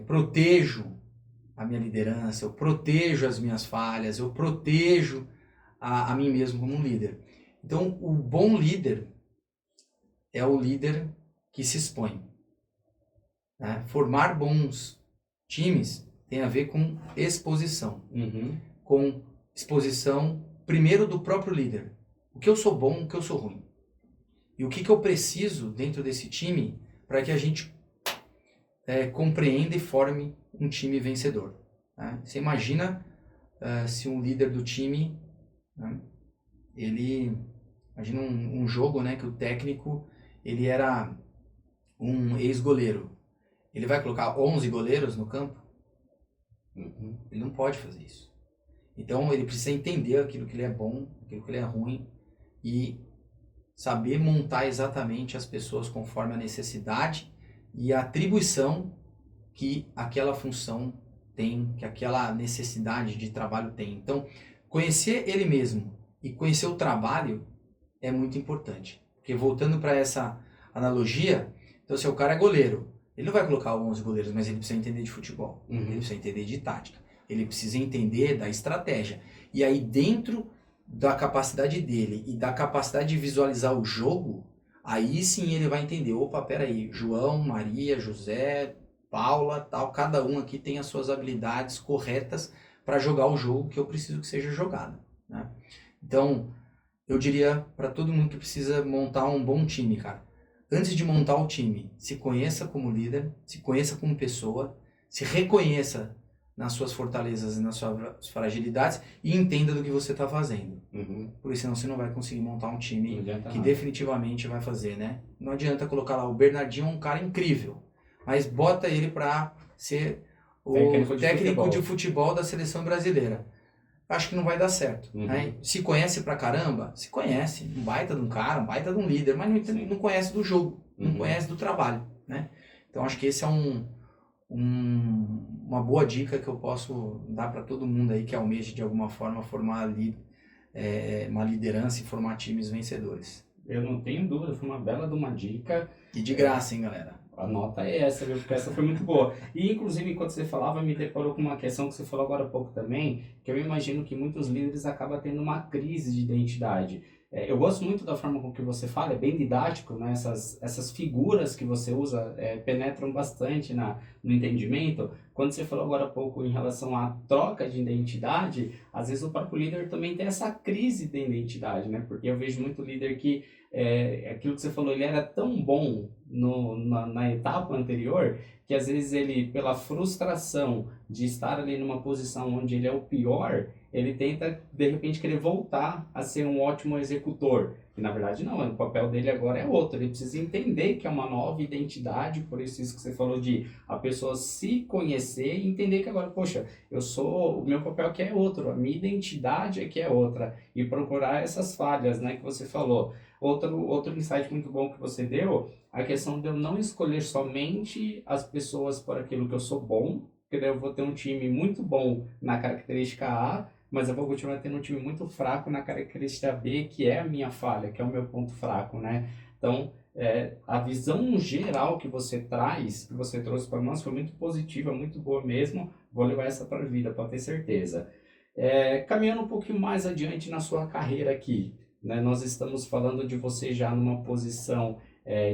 protejo a minha liderança, eu protejo as minhas falhas, eu protejo a mim mesmo como um líder. Então, o bom líder é o líder que se expõe. Né? Formar bons times tem a ver com exposição. Com exposição, primeiro, do próprio líder. O que eu sou bom, o que eu sou ruim. E o que eu preciso dentro desse time para que a gente compreenda e forme um time vencedor. Né? Você imagina se um líder do time, né, imagina um jogo, né, que o técnico ele era um ex-goleiro. Ele vai colocar 11 goleiros no campo? Ele não pode fazer isso. Então ele precisa entender aquilo que ele é bom, aquilo que ele é ruim e saber montar exatamente as pessoas conforme a necessidade e a atribuição que aquela função tem, que aquela necessidade de trabalho tem. Então, conhecer ele mesmo e conhecer o trabalho é muito importante. Porque voltando para essa analogia, então se o cara é goleiro, ele não vai colocar 11 goleiros, mas ele precisa entender de futebol, ele precisa entender de tática, ele precisa entender da estratégia. E aí dentro da capacidade dele e da capacidade de visualizar o jogo, aí sim ele vai entender, opa, peraí, João, Maria, José, Paula, tal, cada um aqui tem as suas habilidades corretas para jogar o jogo que eu preciso que seja jogado. Né? Então, eu diria para todo mundo que precisa montar um bom time, cara. Antes de montar o time, se conheça como líder, se conheça como pessoa, se reconheça nas suas fortalezas e nas suas fragilidades e entenda do que você está fazendo. Porque senão você não vai conseguir montar um time que definitivamente vai fazer, né? Não adianta colocar lá o Bernardinho, um cara incrível, mas bota ele para ser o técnico de futebol da seleção brasileira. Acho que não vai dar certo. Né? Se conhece pra caramba, se conhece. Um baita de um cara, um baita de um líder, mas não conhece do jogo, não conhece do trabalho. Né? Então acho que esse é uma boa dica que eu posso dar para todo mundo aí que almeja de alguma forma formar uma liderança e formar times vencedores. Eu não tenho dúvida, foi uma bela de uma dica. E de graça, hein, galera? A nota é essa, viu? Porque essa foi muito boa. E, inclusive, enquanto você falava, me deparou com uma questão que você falou agora há pouco também, que eu imagino que muitos líderes acabam tendo uma crise de identidade. Eu gosto muito da forma com que você fala, é bem didático, né? Essas figuras que você usa penetram bastante no entendimento. Quando você falou agora há pouco em relação à troca de identidade, às vezes o próprio líder também tem essa crise de identidade, né? Porque eu vejo muito líder que, aquilo que você falou, ele era tão bom na etapa anterior, que às vezes ele, pela frustração de estar ali numa posição onde ele é o pior, ele tenta, de repente, querer voltar a ser um ótimo executor. E, na verdade, não. O papel dele agora é outro. Ele precisa entender que é uma nova identidade, por isso que você falou de a pessoa se conhecer e entender que agora, poxa, o meu papel aqui é outro, a minha identidade aqui é outra. E procurar essas falhas, né, que você falou. Outro insight muito bom que você deu, a questão de eu não escolher somente as pessoas por aquilo que eu sou bom, porque daí eu vou ter um time muito bom na característica A, mas eu vou continuar tendo um time muito fraco na característica B, que é a minha falha, que é o meu ponto fraco, né? Então, a visão geral que você traz, que você trouxe para nós, foi muito positiva, muito boa mesmo. Vou levar essa para a vida, pode ter certeza. Caminhando um pouquinho mais adiante na sua carreira aqui, né? Nós estamos falando de você já numa posição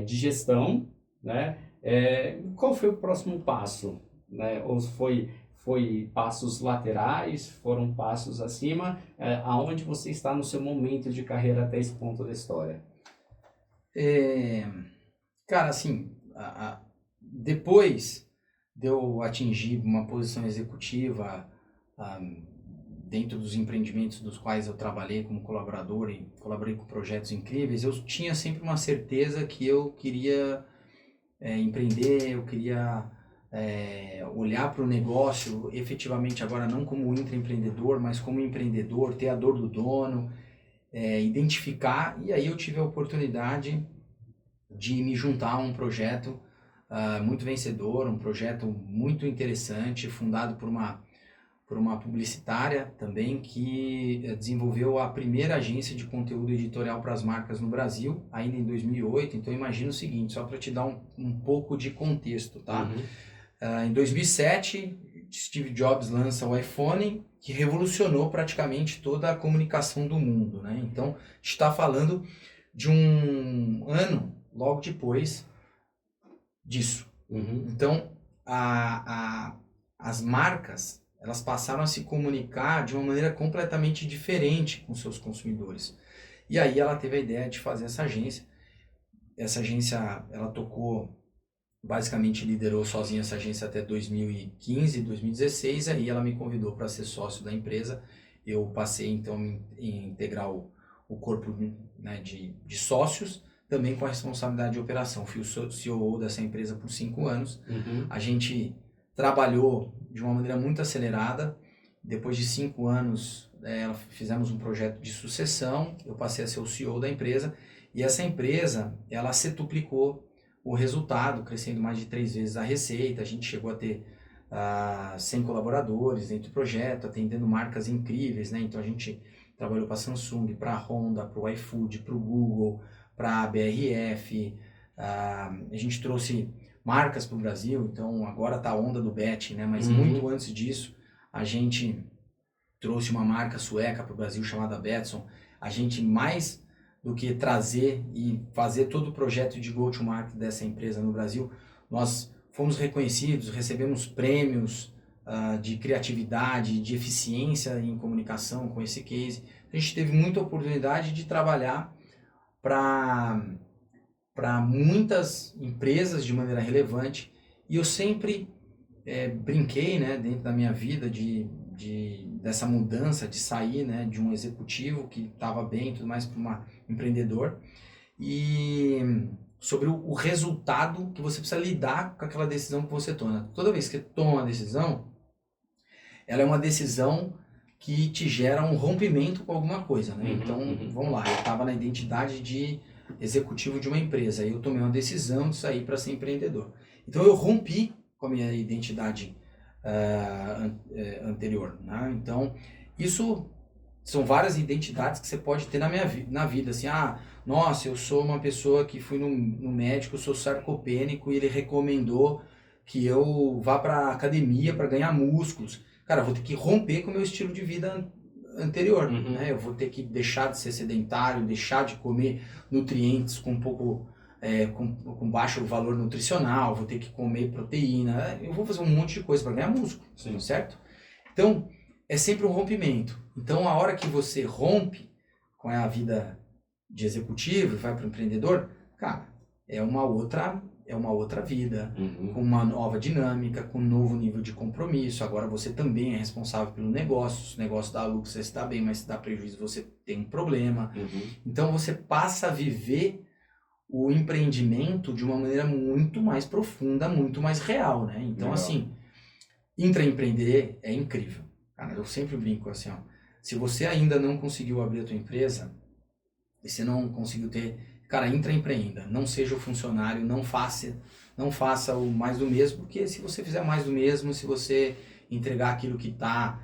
de gestão, né? Qual foi o próximo passo? Né? Ou foi passos laterais, foram passos acima, aonde você está no seu momento de carreira até esse ponto da história? Cara, assim, depois de eu atingir uma posição executiva dentro dos empreendimentos dos quais eu trabalhei como colaborador e colaborei com projetos incríveis, eu tinha sempre uma certeza que eu queria empreender, eu queria olhar para o negócio efetivamente agora não como intraempreendedor, mas como empreendedor, ter a dor do dono, identificar, e aí eu tive a oportunidade de me juntar a um projeto muito vencedor, um projeto muito interessante, fundado por uma publicitária também, que desenvolveu a primeira agência de conteúdo editorial para as marcas no Brasil, ainda em 2008. Então imagina o seguinte, só para te dar um pouco de contexto, tá? Em 2007, Steve Jobs lança o iPhone, que revolucionou praticamente toda a comunicação do mundo, né? Então, a gente está falando de um ano logo depois disso. Então, as marcas, elas passaram a se comunicar de uma maneira completamente diferente com seus consumidores. E aí ela teve a ideia de fazer essa agência. Essa agência, ela basicamente liderou sozinha essa agência até 2015, 2016, aí ela me convidou para ser sócio da empresa. Eu passei então a integrar o corpo, né, de sócios, também com a responsabilidade de operação. Fui o CEO dessa empresa por 5 anos. A gente trabalhou de uma maneira muito acelerada. Depois de 5 anos, fizemos um projeto de sucessão. Eu passei a ser o CEO da empresa. E essa empresa, ela setuplicou o resultado, crescendo mais de 3 vezes a receita. A gente chegou a ter 100 colaboradores dentro do projeto, atendendo marcas incríveis, né? Então a gente trabalhou para a Samsung, para a Honda, para o iFood, para o Google, para a BRF. A gente trouxe marcas para o Brasil, então agora está a onda do bet, né? Mas muito antes disso, a gente trouxe uma marca sueca para o Brasil chamada Betsson. A gente, mais do que trazer e fazer todo o projeto de go-to-market dessa empresa no Brasil, nós fomos reconhecidos, recebemos prêmios de criatividade, de eficiência em comunicação com esse case. A gente teve muita oportunidade de trabalhar para muitas empresas de maneira relevante, e eu sempre brinquei, né, dentro da minha vida dessa mudança, de sair, né, de um executivo que estava bem e tudo mais para um empreendedor, e sobre o resultado que você precisa lidar com aquela decisão que você toma. Toda vez que você toma uma decisão, ela é uma decisão que te gera um rompimento com alguma coisa, né? Então, vamos lá, eu estava na identidade de executivo de uma empresa, e eu tomei uma decisão de sair para ser empreendedor. Então, eu rompi com a minha identidade anterior, né? Então, isso são várias identidades que você pode ter na vida, assim, nossa, eu sou uma pessoa que fui no médico, sou sarcopênico, e ele recomendou que eu vá para academia para ganhar músculos. Cara, eu vou ter que romper com o meu estilo de vida anterior, né? Eu vou ter que deixar de ser sedentário, deixar de comer nutrientes com com baixo valor nutricional, vou ter que comer proteína, eu vou fazer um monte de coisa para ganhar músculo, certo? Então, é sempre um rompimento. Então, a hora que você rompe com a vida de executivo e vai para o empreendedor, cara, é uma outra vida, com uma nova dinâmica, com um novo nível de compromisso. Agora você também é responsável pelo negócio. Se o negócio dá lucro, você está bem, mas se dá prejuízo, você tem um problema. Então você passa a viver o empreendimento de uma maneira muito mais profunda, muito mais real, né? Então, assim, intraempreender é incrível. Cara, eu sempre brinco assim, se você ainda não conseguiu abrir a tua empresa, e você não conseguiu ter... Cara, intraempreenda, não seja o funcionário, não faça o mais do mesmo, porque se você fizer mais do mesmo, se você entregar aquilo que está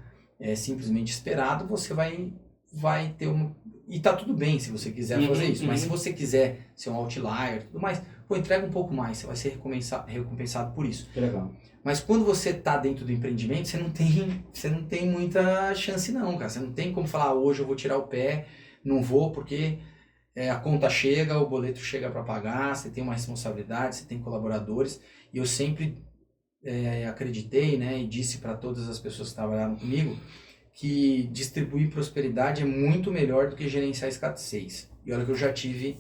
simplesmente esperado, você vai ter E tá tudo bem se você quiser fazer isso, mas se você quiser ser um outlier e tudo mais, entrega um pouco mais, você vai ser recompensado por isso. Que legal. Mas quando você está dentro do empreendimento, você não tem muita chance não, cara. Você não tem como falar, hoje eu vou tirar o pé, não vou porque... a conta chega, o boleto chega para pagar, você tem uma responsabilidade, você tem colaboradores, e eu sempre acreditei, né, e disse para todas as pessoas que trabalharam comigo que distribuir prosperidade é muito melhor do que gerenciar escassez. E olha que eu já tive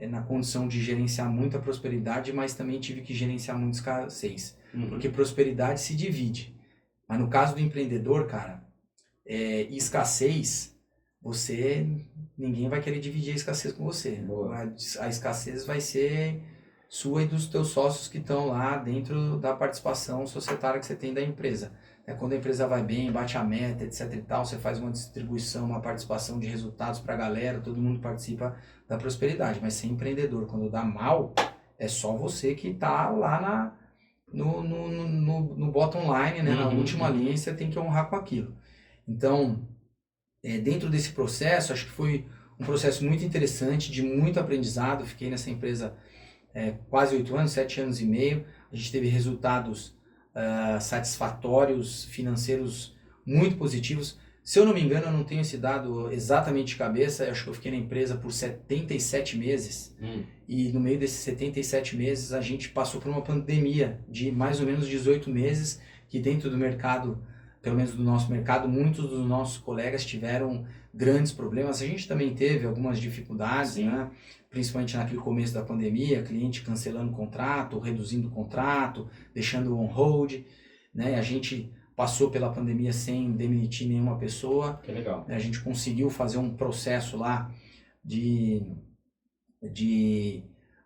na condição de gerenciar muita prosperidade, mas também tive que gerenciar muita escassez, porque prosperidade se divide. Mas no caso do empreendedor, cara, e escassez, ninguém vai querer dividir a escassez com você. Boa. A escassez vai ser sua e dos teus sócios que estão lá dentro da participação societária que você tem da empresa. Quando a empresa vai bem, bate a meta, etc e tal, você faz uma distribuição, uma participação de resultados para a galera, todo mundo participa da prosperidade. Mas ser empreendedor, quando dá mal, é só você que está lá no bottom line, né? Na última linha, e você tem que honrar com aquilo. Então, dentro desse processo, acho que foi um processo muito interessante, de muito aprendizado. Fiquei nessa empresa quase 8 anos, 7 anos e meio. A gente teve resultados satisfatórios, financeiros muito positivos. Se eu não me engano, eu não tenho esse dado exatamente de cabeça, eu acho que eu fiquei na empresa por 77 meses. E no meio desses 77 meses, a gente passou por uma pandemia de mais ou menos 18 meses, que dentro do mercado, pelo menos do nosso mercado, muitos dos nossos colegas tiveram grandes problemas. A gente também teve algumas dificuldades, né? Principalmente naquele começo da pandemia, cliente cancelando o contrato, reduzindo o contrato, deixando on hold, né? A gente passou pela pandemia sem demitir nenhuma pessoa. Que legal. A gente conseguiu fazer um processo lá de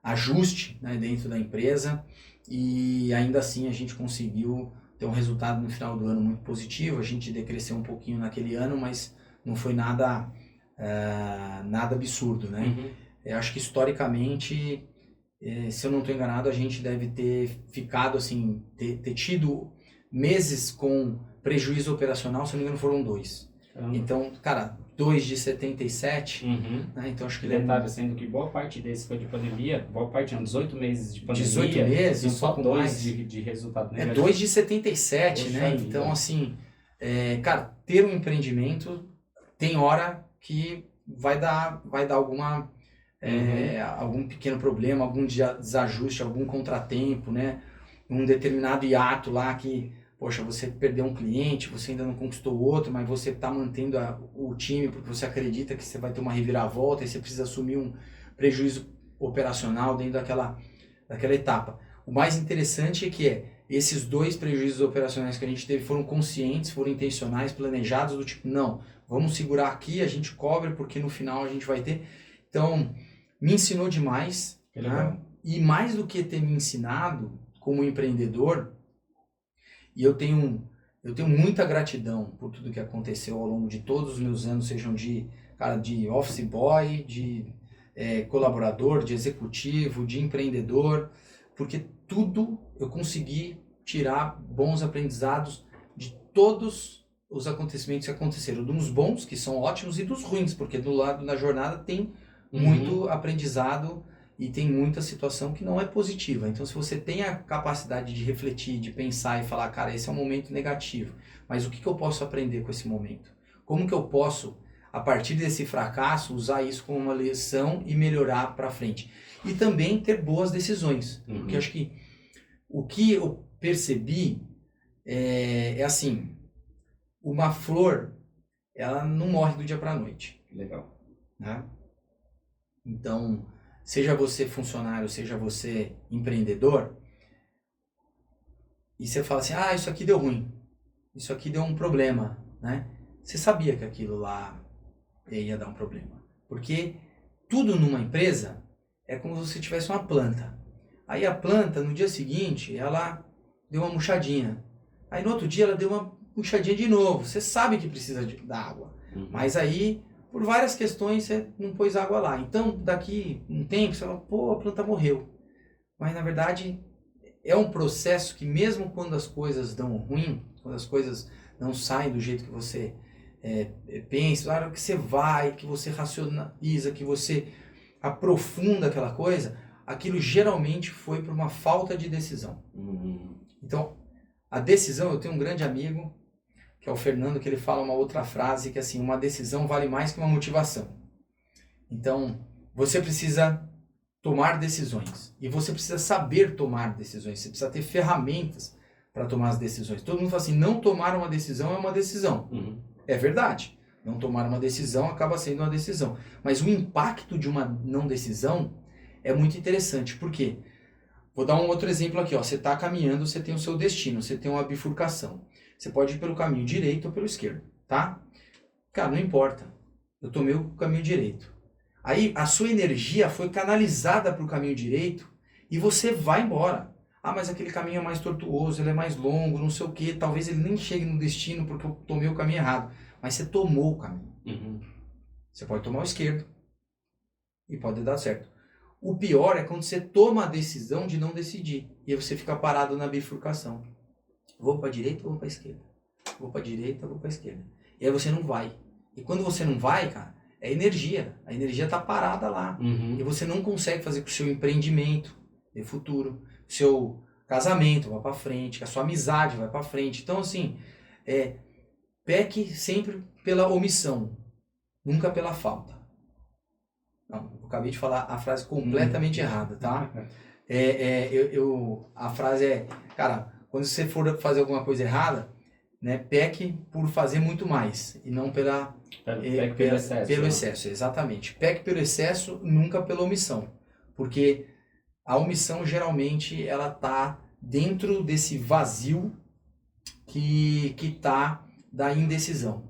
ajuste, né, dentro da empresa, e ainda assim a gente conseguiu ter um resultado no final do ano muito positivo. A gente decresceu um pouquinho naquele ano, mas não foi nada absurdo, né? Eu acho que historicamente, se eu não estou enganado, a gente deve ter ficado assim, ter tido meses com prejuízo operacional, se eu não me engano foram 2. Então, cara, 2 de 77, né? Então acho que detalhe, sendo que boa parte desse foi de pandemia, boa parte, 18 meses de pandemia. 18 meses, só 2 de resultado negativo. 2 de 77, Poxa, né? Então, assim, cara, ter um empreendimento tem hora que vai dar alguma algum pequeno problema, algum desajuste, algum contratempo, né? Um determinado hiato lá que, poxa, você perdeu um cliente, você ainda não conquistou outro, mas você está mantendo o time porque você acredita que você vai ter uma reviravolta e você precisa assumir um prejuízo operacional dentro daquela etapa. O mais interessante é que esses 2 prejuízos operacionais que a gente teve foram conscientes, foram intencionais, planejados, do tipo, não, vamos segurar aqui, a gente cobre porque no final a gente vai ter. Então, me ensinou demais, né? E mais do que ter me ensinado como empreendedor, e eu tenho muita gratidão por tudo que aconteceu ao longo de todos os meus anos, sejam de office boy, de colaborador, de executivo, de empreendedor, porque tudo eu consegui tirar bons aprendizados de todos os acontecimentos que aconteceram, dos bons, que são ótimos, e dos ruins, porque do lado da jornada tem muito aprendizado e tem muita situação que não é positiva. Então, se você tem a capacidade de refletir, de pensar e falar, cara, esse é um momento negativo, mas o que eu posso aprender com esse momento? Como que eu posso, a partir desse fracasso, usar isso como uma lição e melhorar para frente? E também ter boas decisões. Porque acho que o que eu percebi é assim, uma flor, ela não morre do dia para a noite. Legal. Né? Então, seja você funcionário, seja você empreendedor, e você fala assim, isso aqui deu ruim, isso aqui deu um problema, né? Você sabia que aquilo lá ia dar um problema. Porque tudo numa empresa é como se você tivesse uma planta. Aí a planta, no dia seguinte, ela deu uma murchadinha. Aí no outro dia ela deu uma murchadinha de novo. Você sabe que precisa da água. Mas aí, por várias questões, você não pôs água lá. Então, daqui um tempo, você fala, a planta morreu. Mas, na verdade, é um processo que mesmo quando as coisas dão ruim, quando as coisas não saem do jeito que você pensa, na hora que você vai, que você racionaliza, que você aprofunda aquela coisa, aquilo geralmente foi por uma falta de decisão. Então, a decisão, eu tenho um grande amigo, que é o Fernando, que ele fala uma outra frase, que é assim, uma decisão vale mais que uma motivação. Então, você precisa tomar decisões. E você precisa saber tomar decisões. Você precisa ter ferramentas para tomar as decisões. Todo mundo fala assim, não tomar uma decisão é uma decisão. É verdade. Não tomar uma decisão acaba sendo uma decisão. Mas o impacto de uma não decisão é muito interessante. Por quê? Vou dar um outro exemplo aqui. Você está caminhando, você tem o seu destino, você tem uma bifurcação. Você pode ir pelo caminho direito ou pelo esquerdo, tá? Cara, não importa. Eu tomei o caminho direito. Aí a sua energia foi canalizada para o caminho direito e você vai embora. Ah, mas aquele caminho é mais tortuoso, ele é mais longo, não sei o quê. Talvez ele nem chegue no destino porque eu tomei o caminho errado. Mas você tomou o caminho. Você pode tomar o esquerdo e pode dar certo. O pior é quando você toma a decisão de não decidir. E aí você fica parado na bifurcação. Vou para a direita ou vou para a esquerda? Vou para a direita ou vou para a esquerda? E aí você não vai. E quando você não vai, cara, é energia. A energia está parada lá. E você não consegue fazer com que o seu empreendimento dê futuro, o seu casamento vá para frente, que a sua amizade vai para frente. Então, assim, peque sempre pela omissão, nunca pela falta. Não, eu acabei de falar a frase completamente errada, tá? A frase é, cara, quando você for fazer alguma coisa errada, né, peque por fazer muito mais e não pelo excesso. Pelo excesso, exatamente. Peque pelo excesso, nunca pela omissão. Porque a omissão, geralmente, ela está dentro desse vazio que tá da indecisão.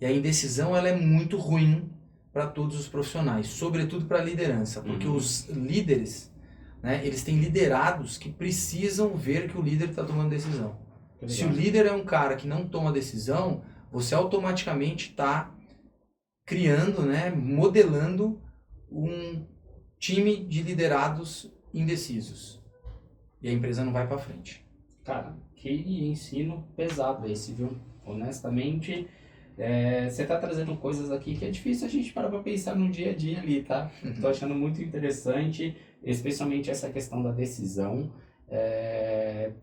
E a indecisão, ela é muito ruim para todos os profissionais, sobretudo para a liderança. Porque os líderes, né, eles têm liderados que precisam ver que o líder está tomando decisão. Se o líder é um cara que não toma decisão, você automaticamente está criando, né, modelando um time de liderados indecisos. E a empresa não vai para frente. Cara, que ensino pesado esse, viu? Honestamente, você tá trazendo coisas aqui que é difícil a gente parar para pensar no dia a dia ali, tá? Tô achando muito interessante, especialmente essa questão da decisão.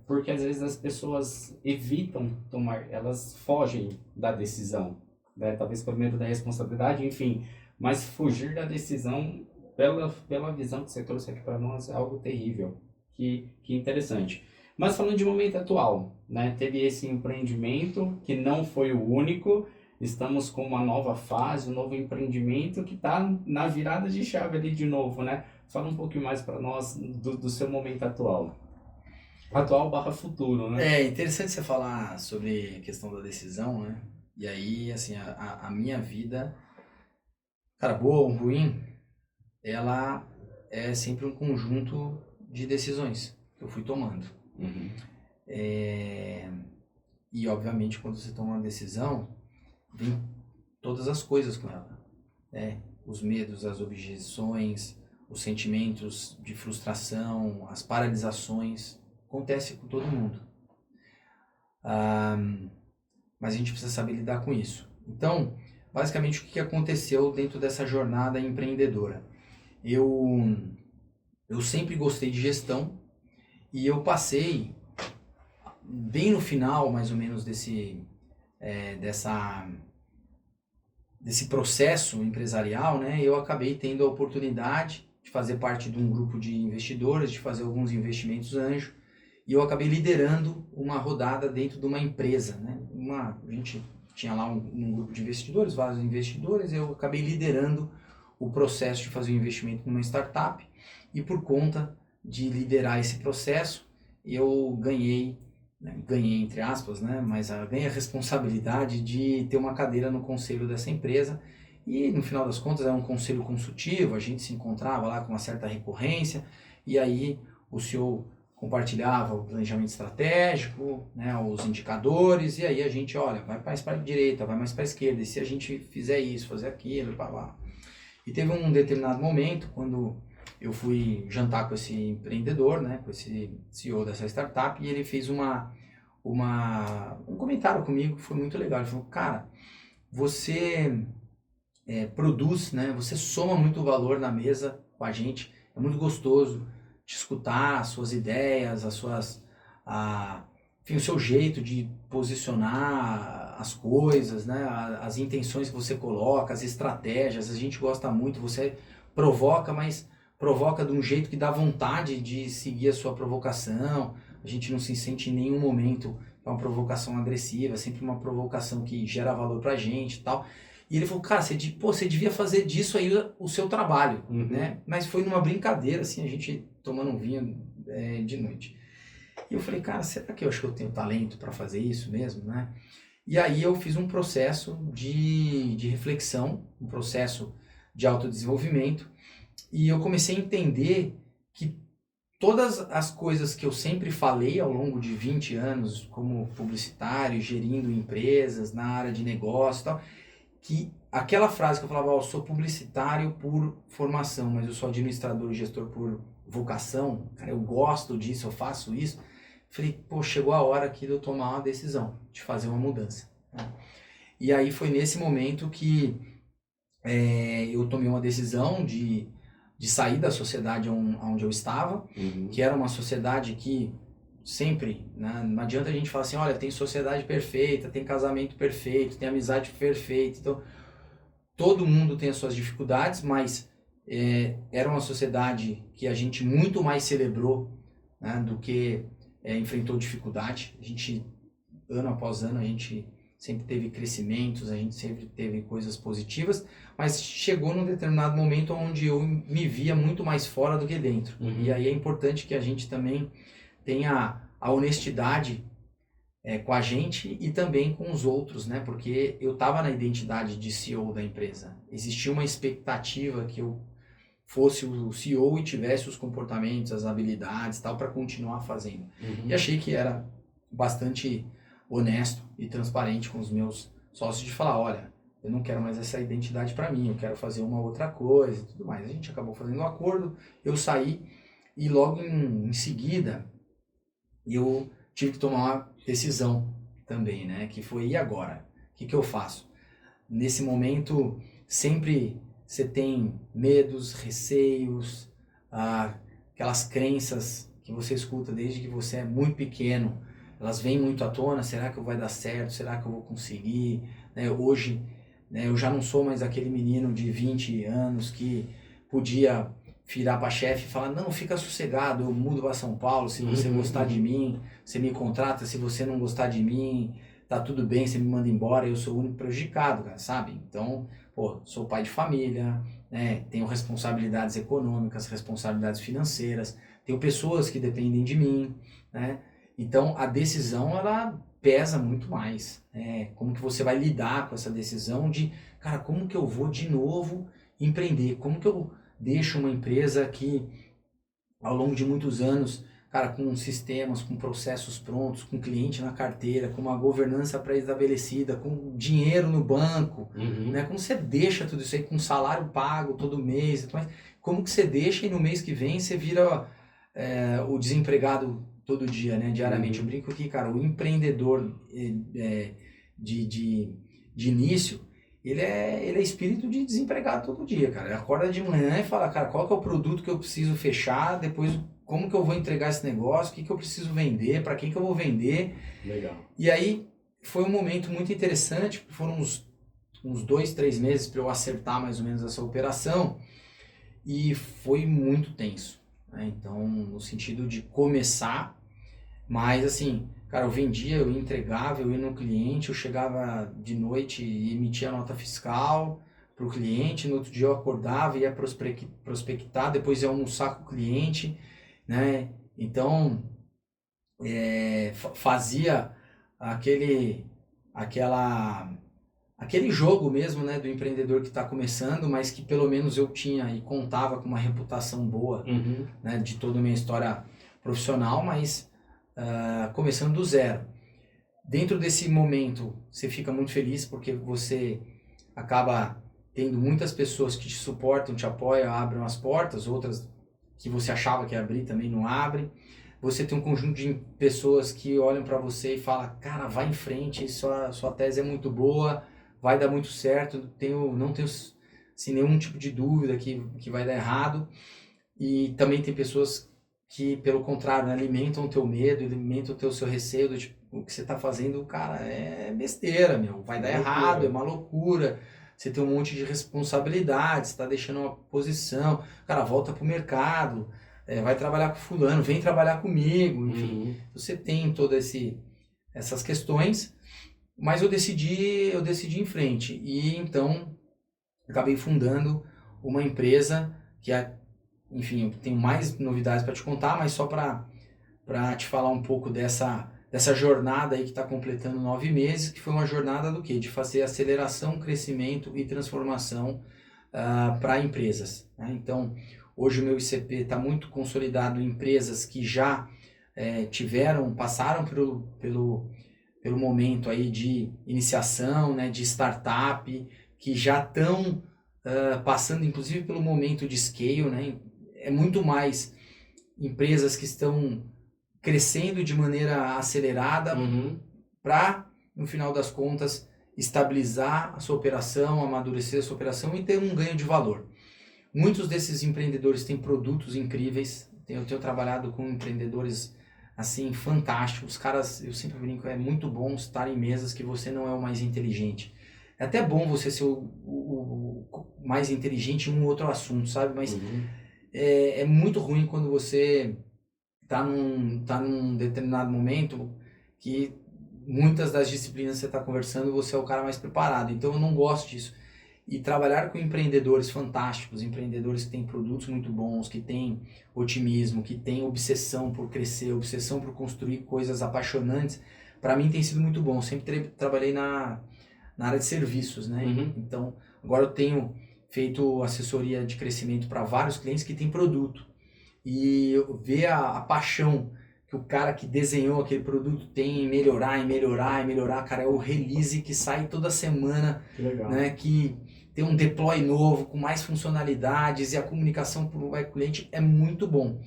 Porque às vezes as pessoas evitam tomar, elas fogem da decisão, né? Talvez por medo da responsabilidade, enfim, mas fugir da decisão pela visão que você trouxe aqui para nós é algo terrível, que interessante. Mas falando de momento atual, né? Teve esse empreendimento que não foi o único, estamos com uma nova fase, um novo empreendimento que está na virada de chave ali de novo, né? Fala um pouquinho mais para nós do seu momento atual. Atual/futuro, né? É interessante você falar sobre a questão da decisão, né? E aí, assim, a minha vida, cara, boa ou ruim, ela é sempre um conjunto de decisões que eu fui tomando. E, obviamente, quando você toma uma decisão, vem todas as coisas com ela, né? Os medos, as objeções, os sentimentos de frustração, as paralisações. Acontece com todo mundo. Mas a gente precisa saber lidar com isso. Então, basicamente, o que aconteceu dentro dessa jornada empreendedora? Eu sempre gostei de gestão e eu passei, bem no final, mais ou menos, desse processo empresarial, né? Eu acabei tendo a oportunidade de fazer parte de um grupo de investidores, de fazer alguns investimentos anjo. E eu acabei liderando uma rodada dentro de uma empresa, né? A gente tinha lá um grupo de investidores, vários investidores, eu acabei liderando o processo de fazer o investimento numa startup e por conta de liderar esse processo, eu ganhei entre aspas, né? Mas ganhei a responsabilidade de ter uma cadeira no conselho dessa empresa e no final das contas era um conselho consultivo, a gente se encontrava lá com uma certa recorrência e aí o CEO compartilhava o planejamento estratégico, né, os indicadores, e aí a gente, olha, vai mais para a direita, vai mais para a esquerda, e se a gente fizer isso, fazer aquilo, blá, blá. E teve um determinado momento, quando eu fui jantar com esse empreendedor, né, com esse CEO dessa startup, e ele fez um comentário comigo que foi muito legal. Ele falou, cara, você produz, né, você soma muito valor na mesa com a gente, é muito gostoso de escutar as suas ideias, enfim, o seu jeito de posicionar as coisas, né? As intenções que você coloca, as estratégias, a gente gosta muito, você provoca, mas provoca de um jeito que dá vontade de seguir a sua provocação, a gente não se sente em nenhum momento uma provocação agressiva, é sempre uma provocação que gera valor pra gente e tal. E ele falou, cara, você devia fazer disso aí o seu trabalho, né? Mas foi numa brincadeira, assim, a gente tomando um vinho de noite. E eu falei, cara, será que eu acho que eu tenho talento para fazer isso mesmo, né? E aí eu fiz um processo de reflexão, um processo de autodesenvolvimento, e eu comecei a entender que todas as coisas que eu sempre falei ao longo de 20 anos, como publicitário, gerindo empresas, na área de negócio e tal, que aquela frase que eu falava, eu sou publicitário por formação, mas eu sou administrador e gestor por vocação, cara, eu gosto disso, eu faço isso. Falei, pô, chegou a hora aqui de eu tomar uma decisão, de fazer uma mudança, né? E aí foi nesse momento que eu tomei uma decisão de sair da sociedade onde eu estava, que era uma sociedade que sempre, né, não adianta a gente falar assim, olha, tem sociedade perfeita, tem casamento perfeito, tem amizade perfeita, então todo mundo tem as suas dificuldades, mas era uma sociedade que a gente muito mais celebrou, né, do que enfrentou dificuldade. A gente, ano após ano, a gente sempre teve crescimentos, a gente sempre teve coisas positivas, mas chegou num determinado momento onde eu me via muito mais fora do que dentro. E aí é importante que a gente também tenha a honestidade com a gente e também com os outros, né? Porque eu estava na identidade de CEO da empresa. Existia uma expectativa que eu fosse o CEO e tivesse os comportamentos, as habilidades, tal, para continuar fazendo. E achei que era bastante honesto e transparente com os meus sócios de falar, olha, eu não quero mais essa identidade para mim, eu quero fazer uma outra coisa e tudo mais. A gente acabou fazendo um acordo, eu saí e logo em seguida eu tive que tomar uma decisão também, né? Que foi, e agora? O que eu faço? Nesse momento, sempre você tem medos, receios, aquelas crenças que você escuta desde que você é muito pequeno, elas vêm muito à tona, será que vai dar certo? Será que eu vou conseguir? Né? Hoje, né, eu já não sou mais aquele menino de 20 anos que podia virar para chefe e falar, não, fica sossegado, eu mudo para São Paulo, se você gostar de mim, você me contrata, se você não gostar de mim, tá tudo bem, você me manda embora, eu sou o único prejudicado, cara, sabe? Então, pô, sou pai de família, né, tenho responsabilidades econômicas, responsabilidades financeiras, tenho pessoas que dependem de mim, né? Então, a decisão, ela pesa muito mais. Como que você vai lidar com essa decisão de, cara, como que eu vou de novo empreender? Como que eu deixo uma empresa que, ao longo de muitos anos, cara, com sistemas, com processos prontos, com cliente na carteira, com uma governança pré-estabelecida, com dinheiro no banco, né? Como você deixa tudo isso aí com salário pago todo mês? Como que você deixa e no mês que vem você vira o desempregado todo dia, né? Diariamente. Eu brinco que, cara, o empreendedor de início, ele é espírito de desempregado todo dia, cara. Ele acorda de manhã e fala, cara, qual que é o produto que eu preciso fechar, depois como que eu vou entregar esse negócio, o que eu preciso vender, para quem que eu vou vender. Legal. E aí foi um momento muito interessante, foram uns 2-3 meses para eu acertar mais ou menos essa operação, e foi muito tenso, né? Então, no sentido de começar, mas assim, cara, eu vendia, eu entregava, eu ia no cliente, eu chegava de noite e emitia a nota fiscal para o cliente, no outro dia eu acordava, ia prospectar, depois ia almoçar com o cliente, né? Então, fazia aquele jogo mesmo, né, do empreendedor que está começando, mas que pelo menos eu tinha e contava com uma reputação boa, né, de toda a minha história profissional, mas começando do zero. Dentro desse momento, você fica muito feliz porque você acaba tendo muitas pessoas que te suportam, te apoiam, abrem as portas, outras que você achava que ia abrir também não abrem. Você tem um conjunto de pessoas que olham para você e falam, cara, vai em frente, sua tese é muito boa, vai dar muito certo, não tenho assim, nenhum tipo de dúvida que vai dar errado. E também tem pessoas que, pelo contrário, né, alimentam o teu medo, alimentam o seu receio, do tipo, o que você está fazendo, cara, é besteira, meu, vai dar errado, é uma loucura, você tem um monte de responsabilidades, você está deixando uma posição, cara, volta pro mercado, vai trabalhar com fulano, vem trabalhar comigo, enfim, você tem todas essas questões, mas eu decidi ir em frente, e então acabei fundando uma empresa que enfim, eu tenho mais novidades para te contar, mas só para para te falar um pouco dessa jornada aí que está completando 9 meses, que foi uma jornada do quê? De fazer aceleração, crescimento e transformação para empresas, né? Então, hoje o meu ICP está muito consolidado em empresas que já passaram pelo momento aí de iniciação, né, de startup, que já estão passando inclusive pelo momento de scale, né? É muito mais empresas que estão crescendo de maneira acelerada para, no final das contas, estabilizar a sua operação, amadurecer a sua operação e ter um ganho de valor. Muitos desses empreendedores têm produtos incríveis. Eu tenho trabalhado com empreendedores assim fantásticos. Os caras, eu sempre brinco, é muito bom estar em mesas que você não é o mais inteligente. É até bom você ser o mais inteligente em um outro assunto, sabe? Mas é muito ruim quando você tá num determinado momento que muitas das disciplinas que você está conversando, você é o cara mais preparado. Então eu não gosto disso. E trabalhar com empreendedores fantásticos, empreendedores que têm produtos muito bons, que têm otimismo, que têm obsessão por crescer, obsessão por construir coisas apaixonantes, para mim tem sido muito bom. Eu sempre trabalhei na área de serviços, né? Então, agora eu tenho feito assessoria de crescimento para vários clientes que têm produto. E ver a paixão que o cara que desenhou aquele produto tem em melhorar, cara, é o release que sai toda semana, né, que tem um deploy novo, com mais funcionalidades, e a comunicação para o cliente é muito bom.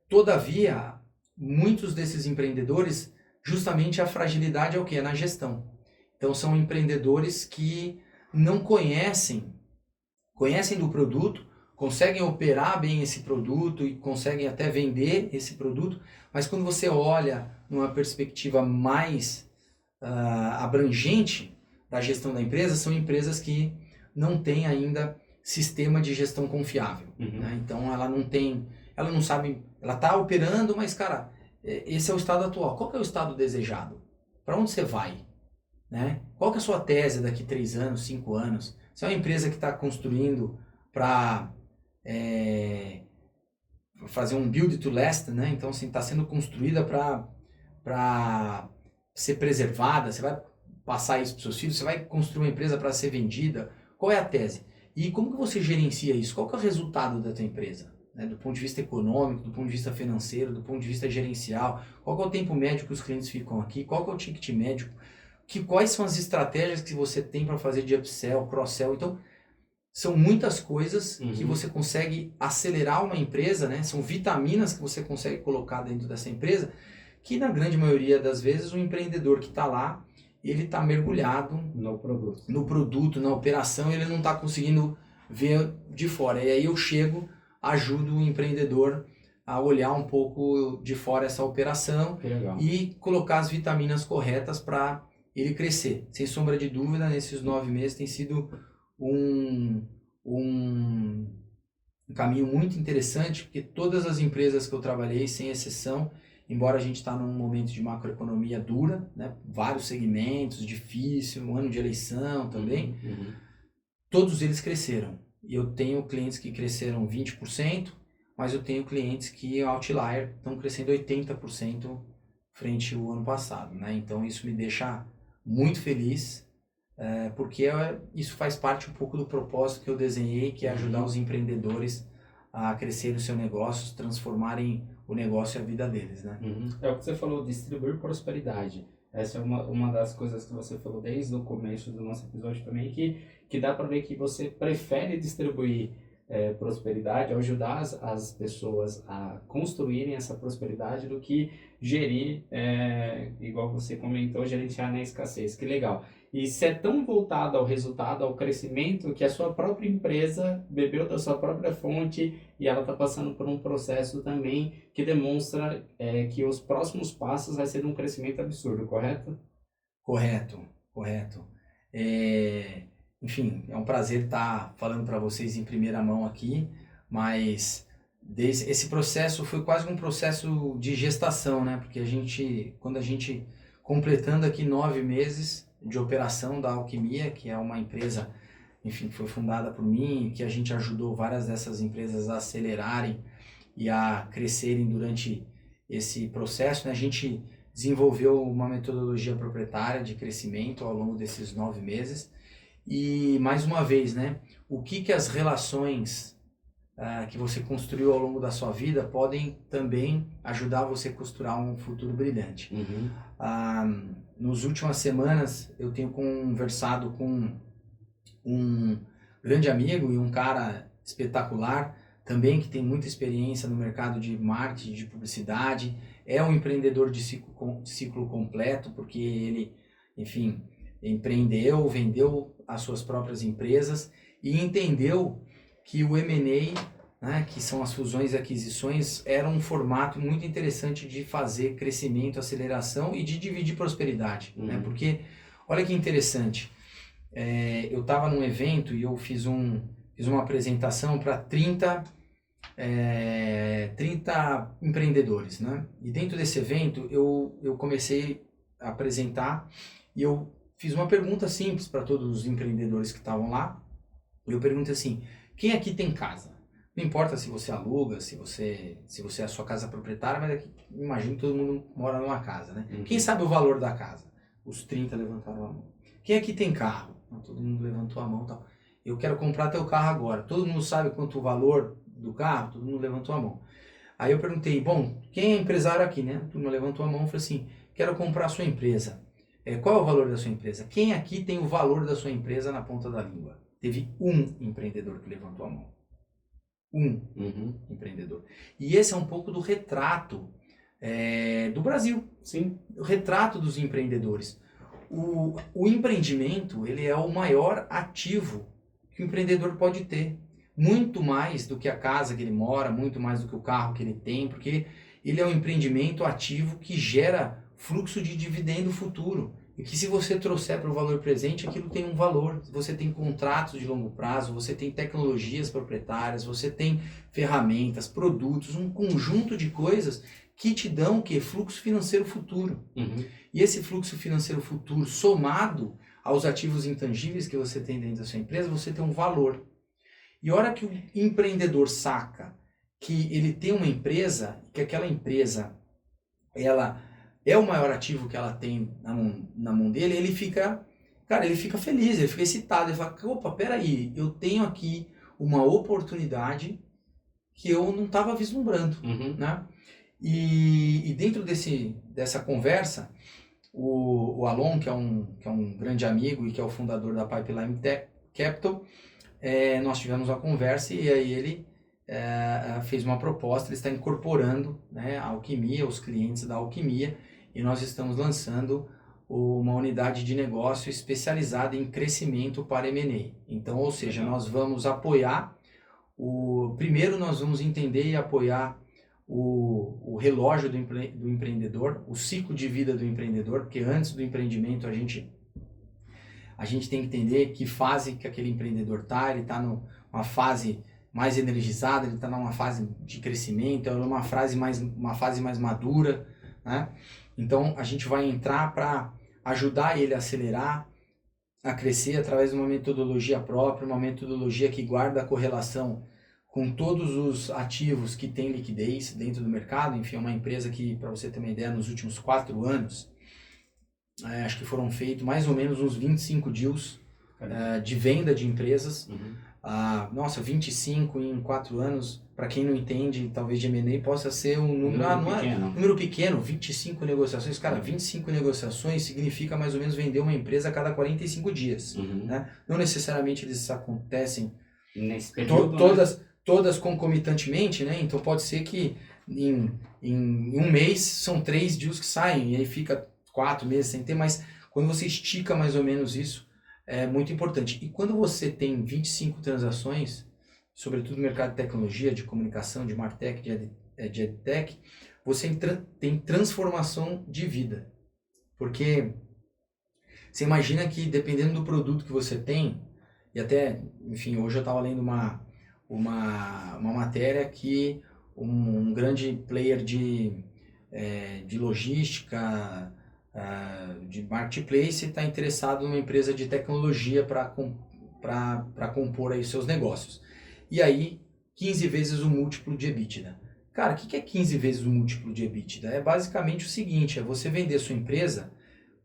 Todavia, muitos desses empreendedores, justamente a fragilidade é o que? É na gestão. Então são empreendedores que não conhecem do produto, conseguem operar bem esse produto e conseguem até vender esse produto, mas quando você olha numa perspectiva mais abrangente da gestão da empresa, são empresas que não têm ainda sistema de gestão confiável. Né? Então ela não sabe, ela está operando, mas cara, esse é o estado atual. Qual que é o estado desejado? Para onde você vai? Né? Qual que é a sua tese daqui 3 anos, 5 anos? Se é uma empresa que está construindo para fazer um build to last, né? Então assim, está sendo construída para ser preservada, você vai passar isso para os seus filhos, você vai construir uma empresa para ser vendida, qual é a tese? E como que você gerencia isso? Qual que é o resultado da tua empresa? Né? Do ponto de vista econômico, do ponto de vista financeiro, do ponto de vista gerencial, qual que é o tempo médio que os clientes ficam aqui, qual que é o ticket médio, quais são as estratégias que você tem para fazer de upsell, cross-sell. Então, são muitas coisas que você consegue acelerar uma empresa, né? São vitaminas que você consegue colocar dentro dessa empresa, que na grande maioria das vezes o empreendedor que está lá, ele está mergulhado no produto, na operação, ele não está conseguindo ver de fora. E aí eu ajudo o empreendedor a olhar um pouco de fora essa operação e colocar as vitaminas corretas para ele crescer. Sem sombra de dúvida, nesses 9 meses tem sido um caminho muito interessante, porque todas as empresas que eu trabalhei, sem exceção, embora a gente está num momento de macroeconomia dura, né, vários segmentos, difícil, um ano de eleição também, todos eles cresceram. E eu tenho clientes que cresceram 20%, mas eu tenho clientes que, outlier, estão crescendo 80% frente ao ano passado. Né? Então isso me deixa muito feliz, porque isso faz parte um pouco do propósito que eu desenhei, que é ajudar os empreendedores a crescerem os seus negócios, transformarem o negócio e a vida deles, né? É o que você falou, distribuir prosperidade. Essa é uma das coisas que você falou desde o começo do nosso episódio também, que dá para ver que você prefere distribuir prosperidade, ajudar as pessoas a construírem essa prosperidade do que gerir, igual você comentou, gerenciar na escassez. Que legal. E se é tão voltado ao resultado, ao crescimento, que a sua própria empresa bebeu da sua própria fonte e ela está passando por um processo também que demonstra que os próximos passos vai ser um crescimento absurdo, correto? Correto. Enfim, é um prazer estar falando para vocês em primeira mão aqui, mas esse processo foi quase um processo de gestação, né? Porque quando a gente completando aqui 9 meses de operação da Alquimia, que é uma empresa, enfim, que foi fundada por mim, que a gente ajudou várias dessas empresas a acelerarem e a crescerem durante esse processo, né? A gente desenvolveu uma metodologia proprietária de crescimento ao longo desses 9 meses. E, mais uma vez, né? O que as relações que você construiu ao longo da sua vida podem também ajudar você a costurar um futuro brilhante. Nas últimas semanas, eu tenho conversado com um grande amigo e um cara espetacular, também que tem muita experiência no mercado de marketing, de publicidade, é um empreendedor de ciclo completo, porque ele, enfim, empreendeu, vendeu as suas próprias empresas e entendeu que o M&A, né, que são as fusões e aquisições, era um formato muito interessante de fazer crescimento, aceleração e de dividir prosperidade. Né? Porque, olha que interessante, eu estava num evento e eu fiz uma apresentação para 30 empreendedores. Né? E dentro desse evento eu comecei a apresentar e eu fiz uma pergunta simples para todos os empreendedores que estavam lá. Eu pergunto assim: quem aqui tem casa? Não importa se você aluga, se você é a sua casa proprietária, mas imagino que todo mundo mora numa casa, né? Quem sabe o valor da casa? Os 30 levantaram a mão. Quem aqui tem carro? Todo mundo levantou a mão. Tal. Eu quero comprar teu carro agora. Todo mundo sabe quanto o valor do carro? Todo mundo levantou a mão. Aí eu perguntei: bom, quem é empresário aqui, né? Todo mundo levantou a mão e falou assim: quero comprar a sua empresa. Qual é o valor da sua empresa? Quem aqui tem o valor da sua empresa na ponta da língua? Teve um empreendedor que levantou a mão. Empreendedor. E esse é um pouco do retrato do Brasil. Sim. O retrato dos empreendedores. O empreendimento, ele é o maior ativo que o empreendedor pode ter. Muito mais do que a casa que ele mora, muito mais do que o carro que ele tem, porque ele é um empreendimento ativo que gera fluxo de dividendo futuro. E que se você trouxer para o valor presente, aquilo tem um valor. Você tem contratos de longo prazo, você tem tecnologias proprietárias, você tem ferramentas, produtos, um conjunto de coisas que te dão o quê? Fluxo financeiro futuro. E esse fluxo financeiro futuro, somado aos ativos intangíveis que você tem dentro da sua empresa, você tem um valor. E a hora que o empreendedor saca que ele tem uma empresa, que aquela empresa, ela é o maior ativo que ela tem na mão dele, ele fica feliz, ele fica excitado, ele fala: opa, peraí, eu tenho aqui uma oportunidade que eu não estava vislumbrando, né? E dentro dessa conversa, o Alon, que é um grande amigo e que é o fundador da Pipeline Capital, nós tivemos uma conversa e aí ele fez uma proposta. Ele está incorporando, né, a Alquimia, os clientes da Alquimia, e nós estamos lançando uma unidade de negócio especializada em crescimento para M&A. Então, ou seja, nós vamos apoiar, primeiro nós vamos entender e apoiar o relógio do empreendedor, o ciclo de vida do empreendedor, porque antes do empreendimento a gente tem que entender que fase que aquele empreendedor está. Ele está numa fase mais energizada, ele está numa fase de crescimento, é uma fase mais madura, né? Então a gente vai entrar para ajudar ele a acelerar, a crescer através de uma metodologia própria, uma metodologia que guarda a correlação com todos os ativos que têm liquidez dentro do mercado. Enfim, é uma empresa que, para você ter uma ideia, nos últimos 4 anos, acho que foram feitos mais ou menos uns 25 deals de venda de empresas. 25 em 4 anos, para quem não entende, talvez de M&A possa ser um número, número pequeno, 25 negociações. Cara, 25 negociações significa mais ou menos vender uma empresa a cada 45 dias. Né? Não necessariamente eles acontecem nesse período, todas concomitantemente, né? Então pode ser que em um mês são 3 deals que saem, e aí fica 4 meses sem ter, mas quando você estica mais ou menos isso, é muito importante. E quando você tem 25 transações, sobretudo no mercado de tecnologia, de comunicação, de martech, de edtech, você tem transformação de vida. Porque você imagina que, dependendo do produto que você tem, e até, enfim, hoje eu estava lendo uma matéria que um grande player de logística, de marketplace, está interessado numa empresa de tecnologia para compor aí seus negócios. E aí, 15 vezes o múltiplo de EBITDA. Cara, o que é 15 vezes o múltiplo de EBITDA? É basicamente o seguinte, é você vender sua empresa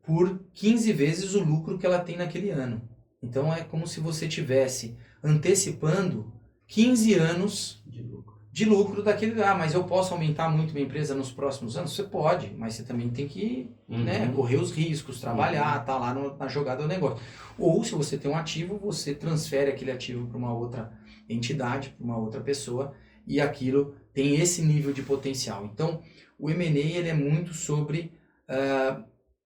por 15 vezes o lucro que ela tem naquele ano. Então é como se você tivesse antecipando 15 anos de lucro daquele. Ah, mas eu posso aumentar muito minha empresa nos próximos anos? Você pode, mas você também tem que correr os riscos, trabalhar, tá lá na jogada do negócio. Ou se você tem um ativo, você transfere aquele ativo para uma outra entidade, para uma outra pessoa, e aquilo tem esse nível de potencial. Então, o M&A ele é muito sobre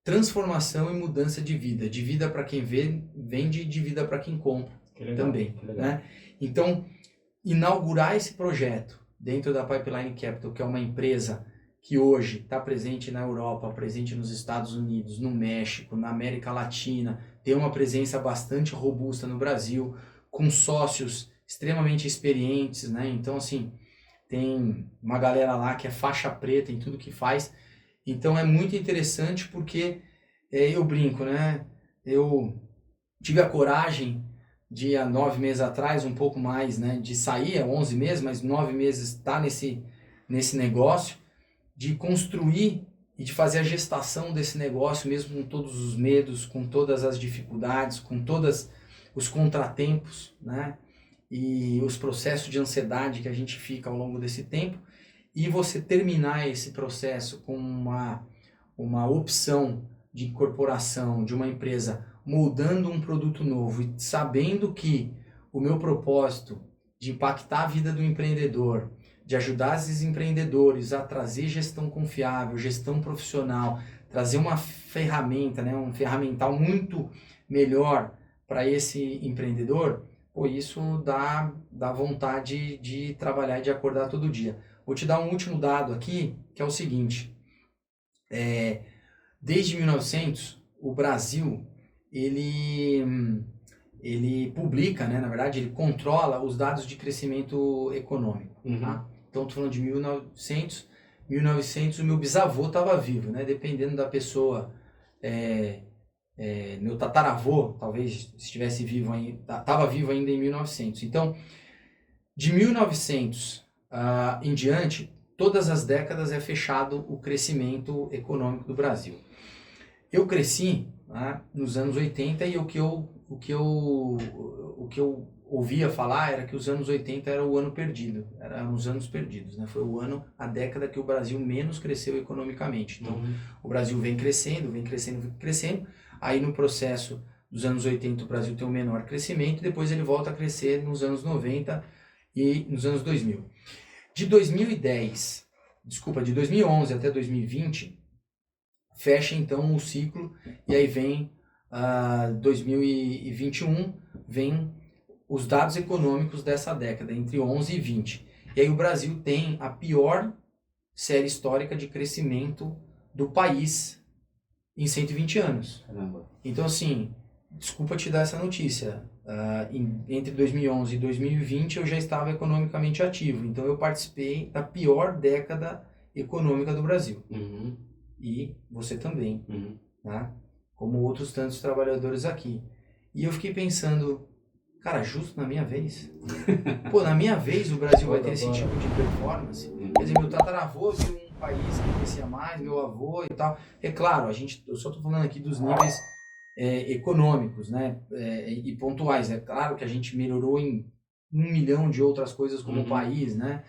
transformação e mudança de vida para quem vende e de vida para quem compra também. Né? Então, inaugurar esse projeto dentro da Pipeline Capital, que é uma empresa que hoje está presente na Europa, presente nos Estados Unidos, no México, na América Latina, tem uma presença bastante robusta no Brasil, com sócios extremamente experientes, né? Então, assim, tem uma galera lá que é faixa preta em tudo que faz. Então, é muito interessante porque eu brinco, né? Eu tive a coragem de, há 9 meses atrás, um pouco mais, né? De sair, 11 meses, mas 9 meses tá nesse negócio, de construir e de fazer a gestação desse negócio, mesmo com todos os medos, com todas as dificuldades, com todos os contratempos, né? E os processos de ansiedade que a gente fica ao longo desse tempo, e você terminar esse processo com uma opção de incorporação de uma empresa moldando um produto novo e sabendo que o meu propósito de impactar a vida do empreendedor, de ajudar esses empreendedores a trazer gestão confiável, gestão profissional, trazer uma ferramenta, né, um ferramental muito melhor para esse empreendedor, pô, isso dá vontade de trabalhar e de acordar todo dia. Vou te dar um último dado aqui, que é o seguinte. Desde 1900, o Brasil, ele publica, né, na verdade, ele controla os dados de crescimento econômico. Tá? Então, estou falando de 1900, o meu bisavô estava vivo, né? Dependendo da pessoa, meu tataravô, talvez estivesse vivo ainda, estava vivo ainda em 1900. Então, de 1900 em diante, todas as décadas é fechado o crescimento econômico do Brasil. Eu cresci, né, nos anos 80 e o que eu ouvia falar era que os anos 80 era o ano perdido, eram os anos perdidos, né? Foi a década que o Brasil menos cresceu economicamente. Então, o Brasil vem crescendo, aí no processo dos anos 80 o Brasil tem um menor crescimento, e depois ele volta a crescer nos anos 90 e nos anos 2000. De 2011 até 2020, fecha então o ciclo, e aí vem 2021, vem os dados econômicos dessa década, entre 11 e 20. E aí o Brasil tem a pior série histórica de crescimento do país em 120 anos. Caramba. Então, assim, desculpa te dar essa notícia. Entre 2011 e 2020 eu já estava economicamente ativo. Então eu participei da pior década econômica do Brasil. E você também, né? Como outros tantos trabalhadores aqui. E eu fiquei pensando, cara, justo na minha vez? Pô, na minha vez o Brasil vai ter esse tipo de performance? Quer dizer, meu tataravô viu um país que crescia mais, meu avô e tal. É claro, eu só estou falando aqui dos níveis econômicos, né? E pontuais. É claro que a gente melhorou em 1 milhão de outras coisas como país, né?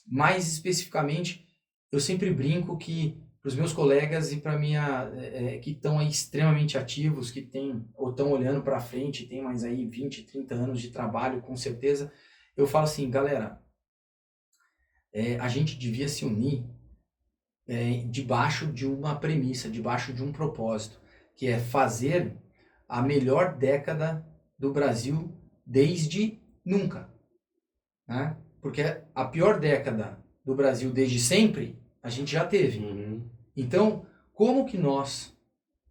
Mais especificamente, eu sempre brinco que para os meus colegas e para que estão aí extremamente ativos, que ou estão olhando para frente, tem mais aí 20, 30 anos de trabalho, com certeza, eu falo assim, galera, a gente devia se unir debaixo de uma premissa, debaixo de um propósito, que é fazer a melhor década do Brasil desde nunca, né? Porque a pior década do Brasil desde sempre a gente já teve. Então, como que nós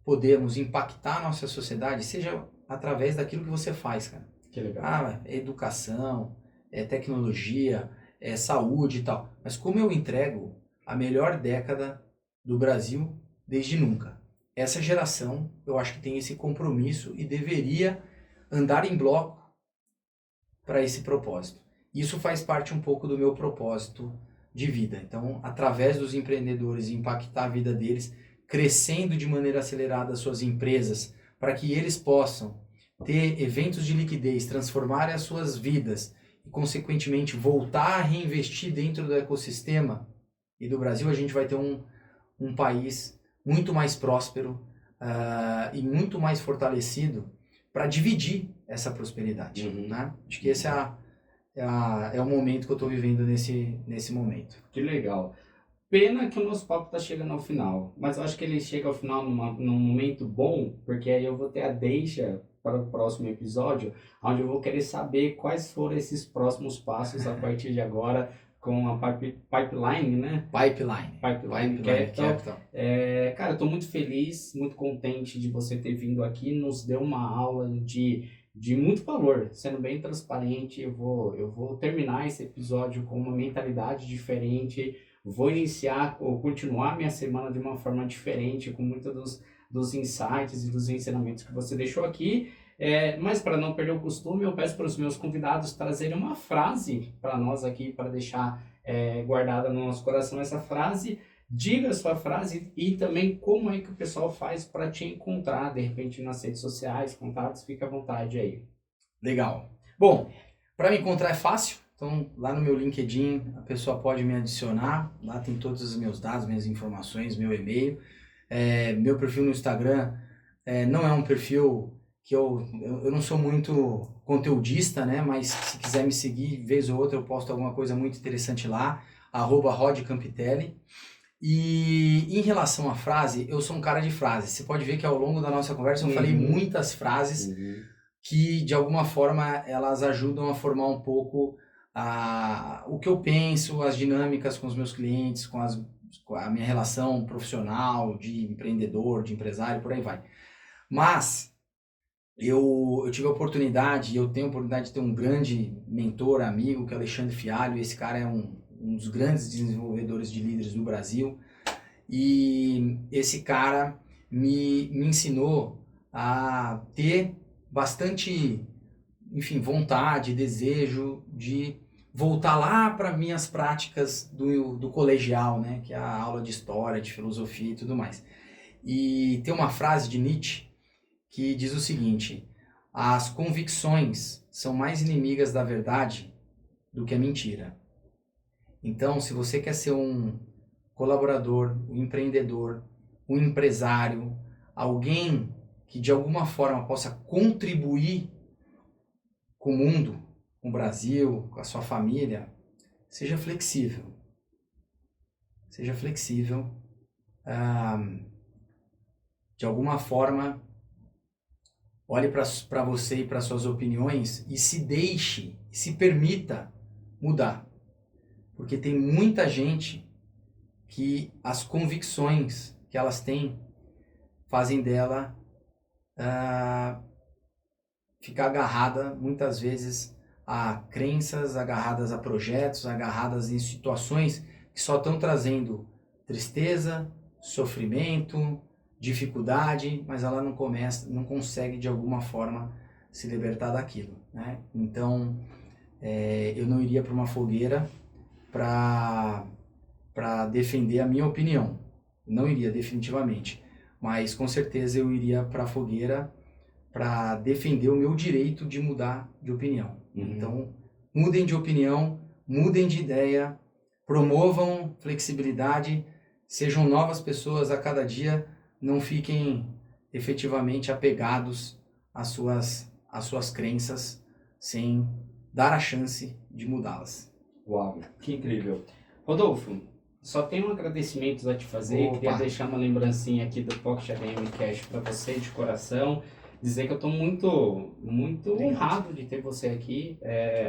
podemos impactar a nossa sociedade, seja através daquilo que você faz, cara? Que legal. É educação, é tecnologia, é saúde e tal. Mas como eu entrego a melhor década do Brasil desde nunca? Essa geração, eu acho que tem esse compromisso e deveria andar em bloco para esse propósito. Isso faz parte um pouco do meu propósito de vida. Então, através dos empreendedores, impactar a vida deles, crescendo de maneira acelerada as suas empresas, para que eles possam ter eventos de liquidez, transformarem as suas vidas e, consequentemente, voltar a reinvestir dentro do ecossistema. E do Brasil a gente vai ter um país muito mais próspero e muito mais fortalecido para dividir essa prosperidade. Né? Acho que esse é o momento que eu estou vivendo nesse momento. Que legal. Pena que o nosso papo está chegando ao final, mas eu acho que ele chega ao final num momento bom, porque aí eu vou ter a deixa para o próximo episódio, onde eu vou querer saber quais foram esses próximos passos a partir de agora com a Pipeline, né? Pipeline Capital. Cara, eu estou muito feliz, muito contente de você ter vindo aqui, nos deu uma aula de muito valor, sendo bem transparente. Eu vou terminar esse episódio com uma mentalidade diferente. Vou iniciar ou continuar minha semana de uma forma diferente, com muitos dos insights e dos ensinamentos que você deixou aqui. Mas para não perder o costume, eu peço para os meus convidados trazerem uma frase para nós aqui, para deixar guardada no nosso coração essa frase. Diga a sua frase e também como é que o pessoal faz para te encontrar, de repente, nas redes sociais, contatos, fica à vontade aí. Legal. Bom, para me encontrar é fácil. Então, lá no meu LinkedIn, a pessoa pode me adicionar. Lá tem todos os meus dados, minhas informações, meu e-mail. Meu perfil no Instagram não é um perfil que eu não sou muito conteudista, né? Mas se quiser me seguir, vez ou outra, eu posto alguma coisa muito interessante lá. @rodcampitelli. E em relação à frase, eu sou um cara de frases. Você pode ver que ao longo da nossa conversa eu falei muitas frases que, de alguma forma, elas ajudam a formar um pouco o que eu penso, as dinâmicas com os meus clientes, com a minha relação profissional, de empreendedor, de empresário, por aí vai. Mas eu tive a oportunidade, eu tenho a oportunidade de ter um grande mentor, amigo, que é Alexandre Fialho. Esse cara é um dos grandes desenvolvedores de líderes no Brasil. E esse cara me ensinou a ter bastante, enfim, vontade, desejo de voltar lá para minhas práticas do colegial, né? Que é a aula de história, de filosofia e tudo mais. E tem uma frase de Nietzsche que diz o seguinte: as convicções são mais inimigas da verdade do que a mentira. Então, se você quer ser um colaborador, um empreendedor, um empresário, alguém que de alguma forma possa contribuir com o mundo, com o Brasil, com a sua família, seja flexível. Seja flexível. De alguma forma, olhe para você e para suas opiniões e se deixe, se permita mudar. Porque tem muita gente que as convicções que elas têm fazem dela ficar agarrada, muitas vezes, a crenças, agarradas a projetos, agarradas em situações que só estão trazendo tristeza, sofrimento, dificuldade, mas ela não consegue de alguma forma se libertar daquilo, né? Então, eu não iria para uma fogueira para defender a minha opinião. Não iria, definitivamente. Mas, com certeza, eu iria para a fogueira para defender o meu direito de mudar de opinião. Então, mudem de opinião, mudem de ideia, promovam flexibilidade, sejam novas pessoas a cada dia, não fiquem efetivamente apegados às suas crenças sem dar a chance de mudá-las. Uau, que incrível. Rodolfo, só tenho agradecimentos a te fazer. Opa. Queria deixar uma lembrancinha aqui do Pocket ADM Cash para você de coração. Dizer que eu estou muito honrado de ter você aqui.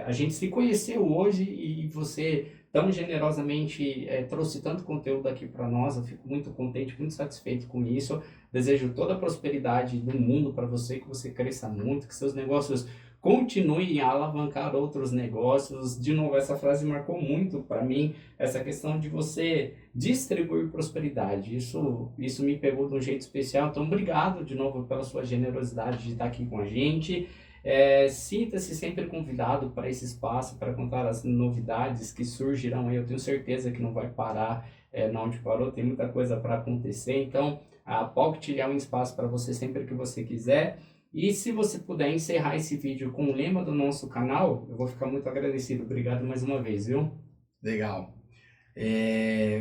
A gente se conheceu hoje e você tão generosamente trouxe tanto conteúdo aqui para nós. Eu fico muito contente, muito satisfeito com isso. Desejo toda a prosperidade do mundo para você, que você cresça muito, que seus negócios continuem a alavancar outros negócios. De novo, essa frase marcou muito para mim, essa questão de você distribuir prosperidade. Isso me pegou de um jeito especial. Então, obrigado de novo pela sua generosidade de estar aqui com a gente. Sinta-se sempre convidado para esse espaço, para contar as novidades que surgirão aí. Eu tenho certeza que não vai parar na onde parou, tem muita coisa para acontecer. Então, a Pocket é um espaço para você sempre que você quiser. E se você puder encerrar esse vídeo com o lema do nosso canal, eu vou ficar muito agradecido. Obrigado mais uma vez, viu? Legal.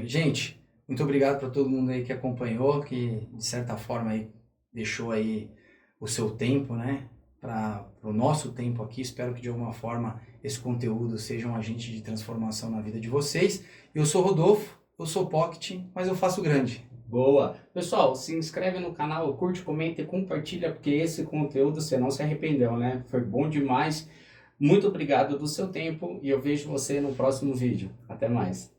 Gente, muito obrigado para todo mundo aí que acompanhou, que de certa forma aí deixou aí o seu tempo, né, para o nosso tempo aqui. Espero que de alguma forma esse conteúdo seja um agente de transformação na vida de vocês. Eu sou Rodolfo, eu sou Pocket, mas eu faço grande. Boa! Pessoal, se inscreve no canal, curte, comenta e compartilha, porque esse conteúdo você não se arrependeu, né? Foi bom demais. Muito obrigado do seu tempo e eu vejo você no próximo vídeo. Até mais!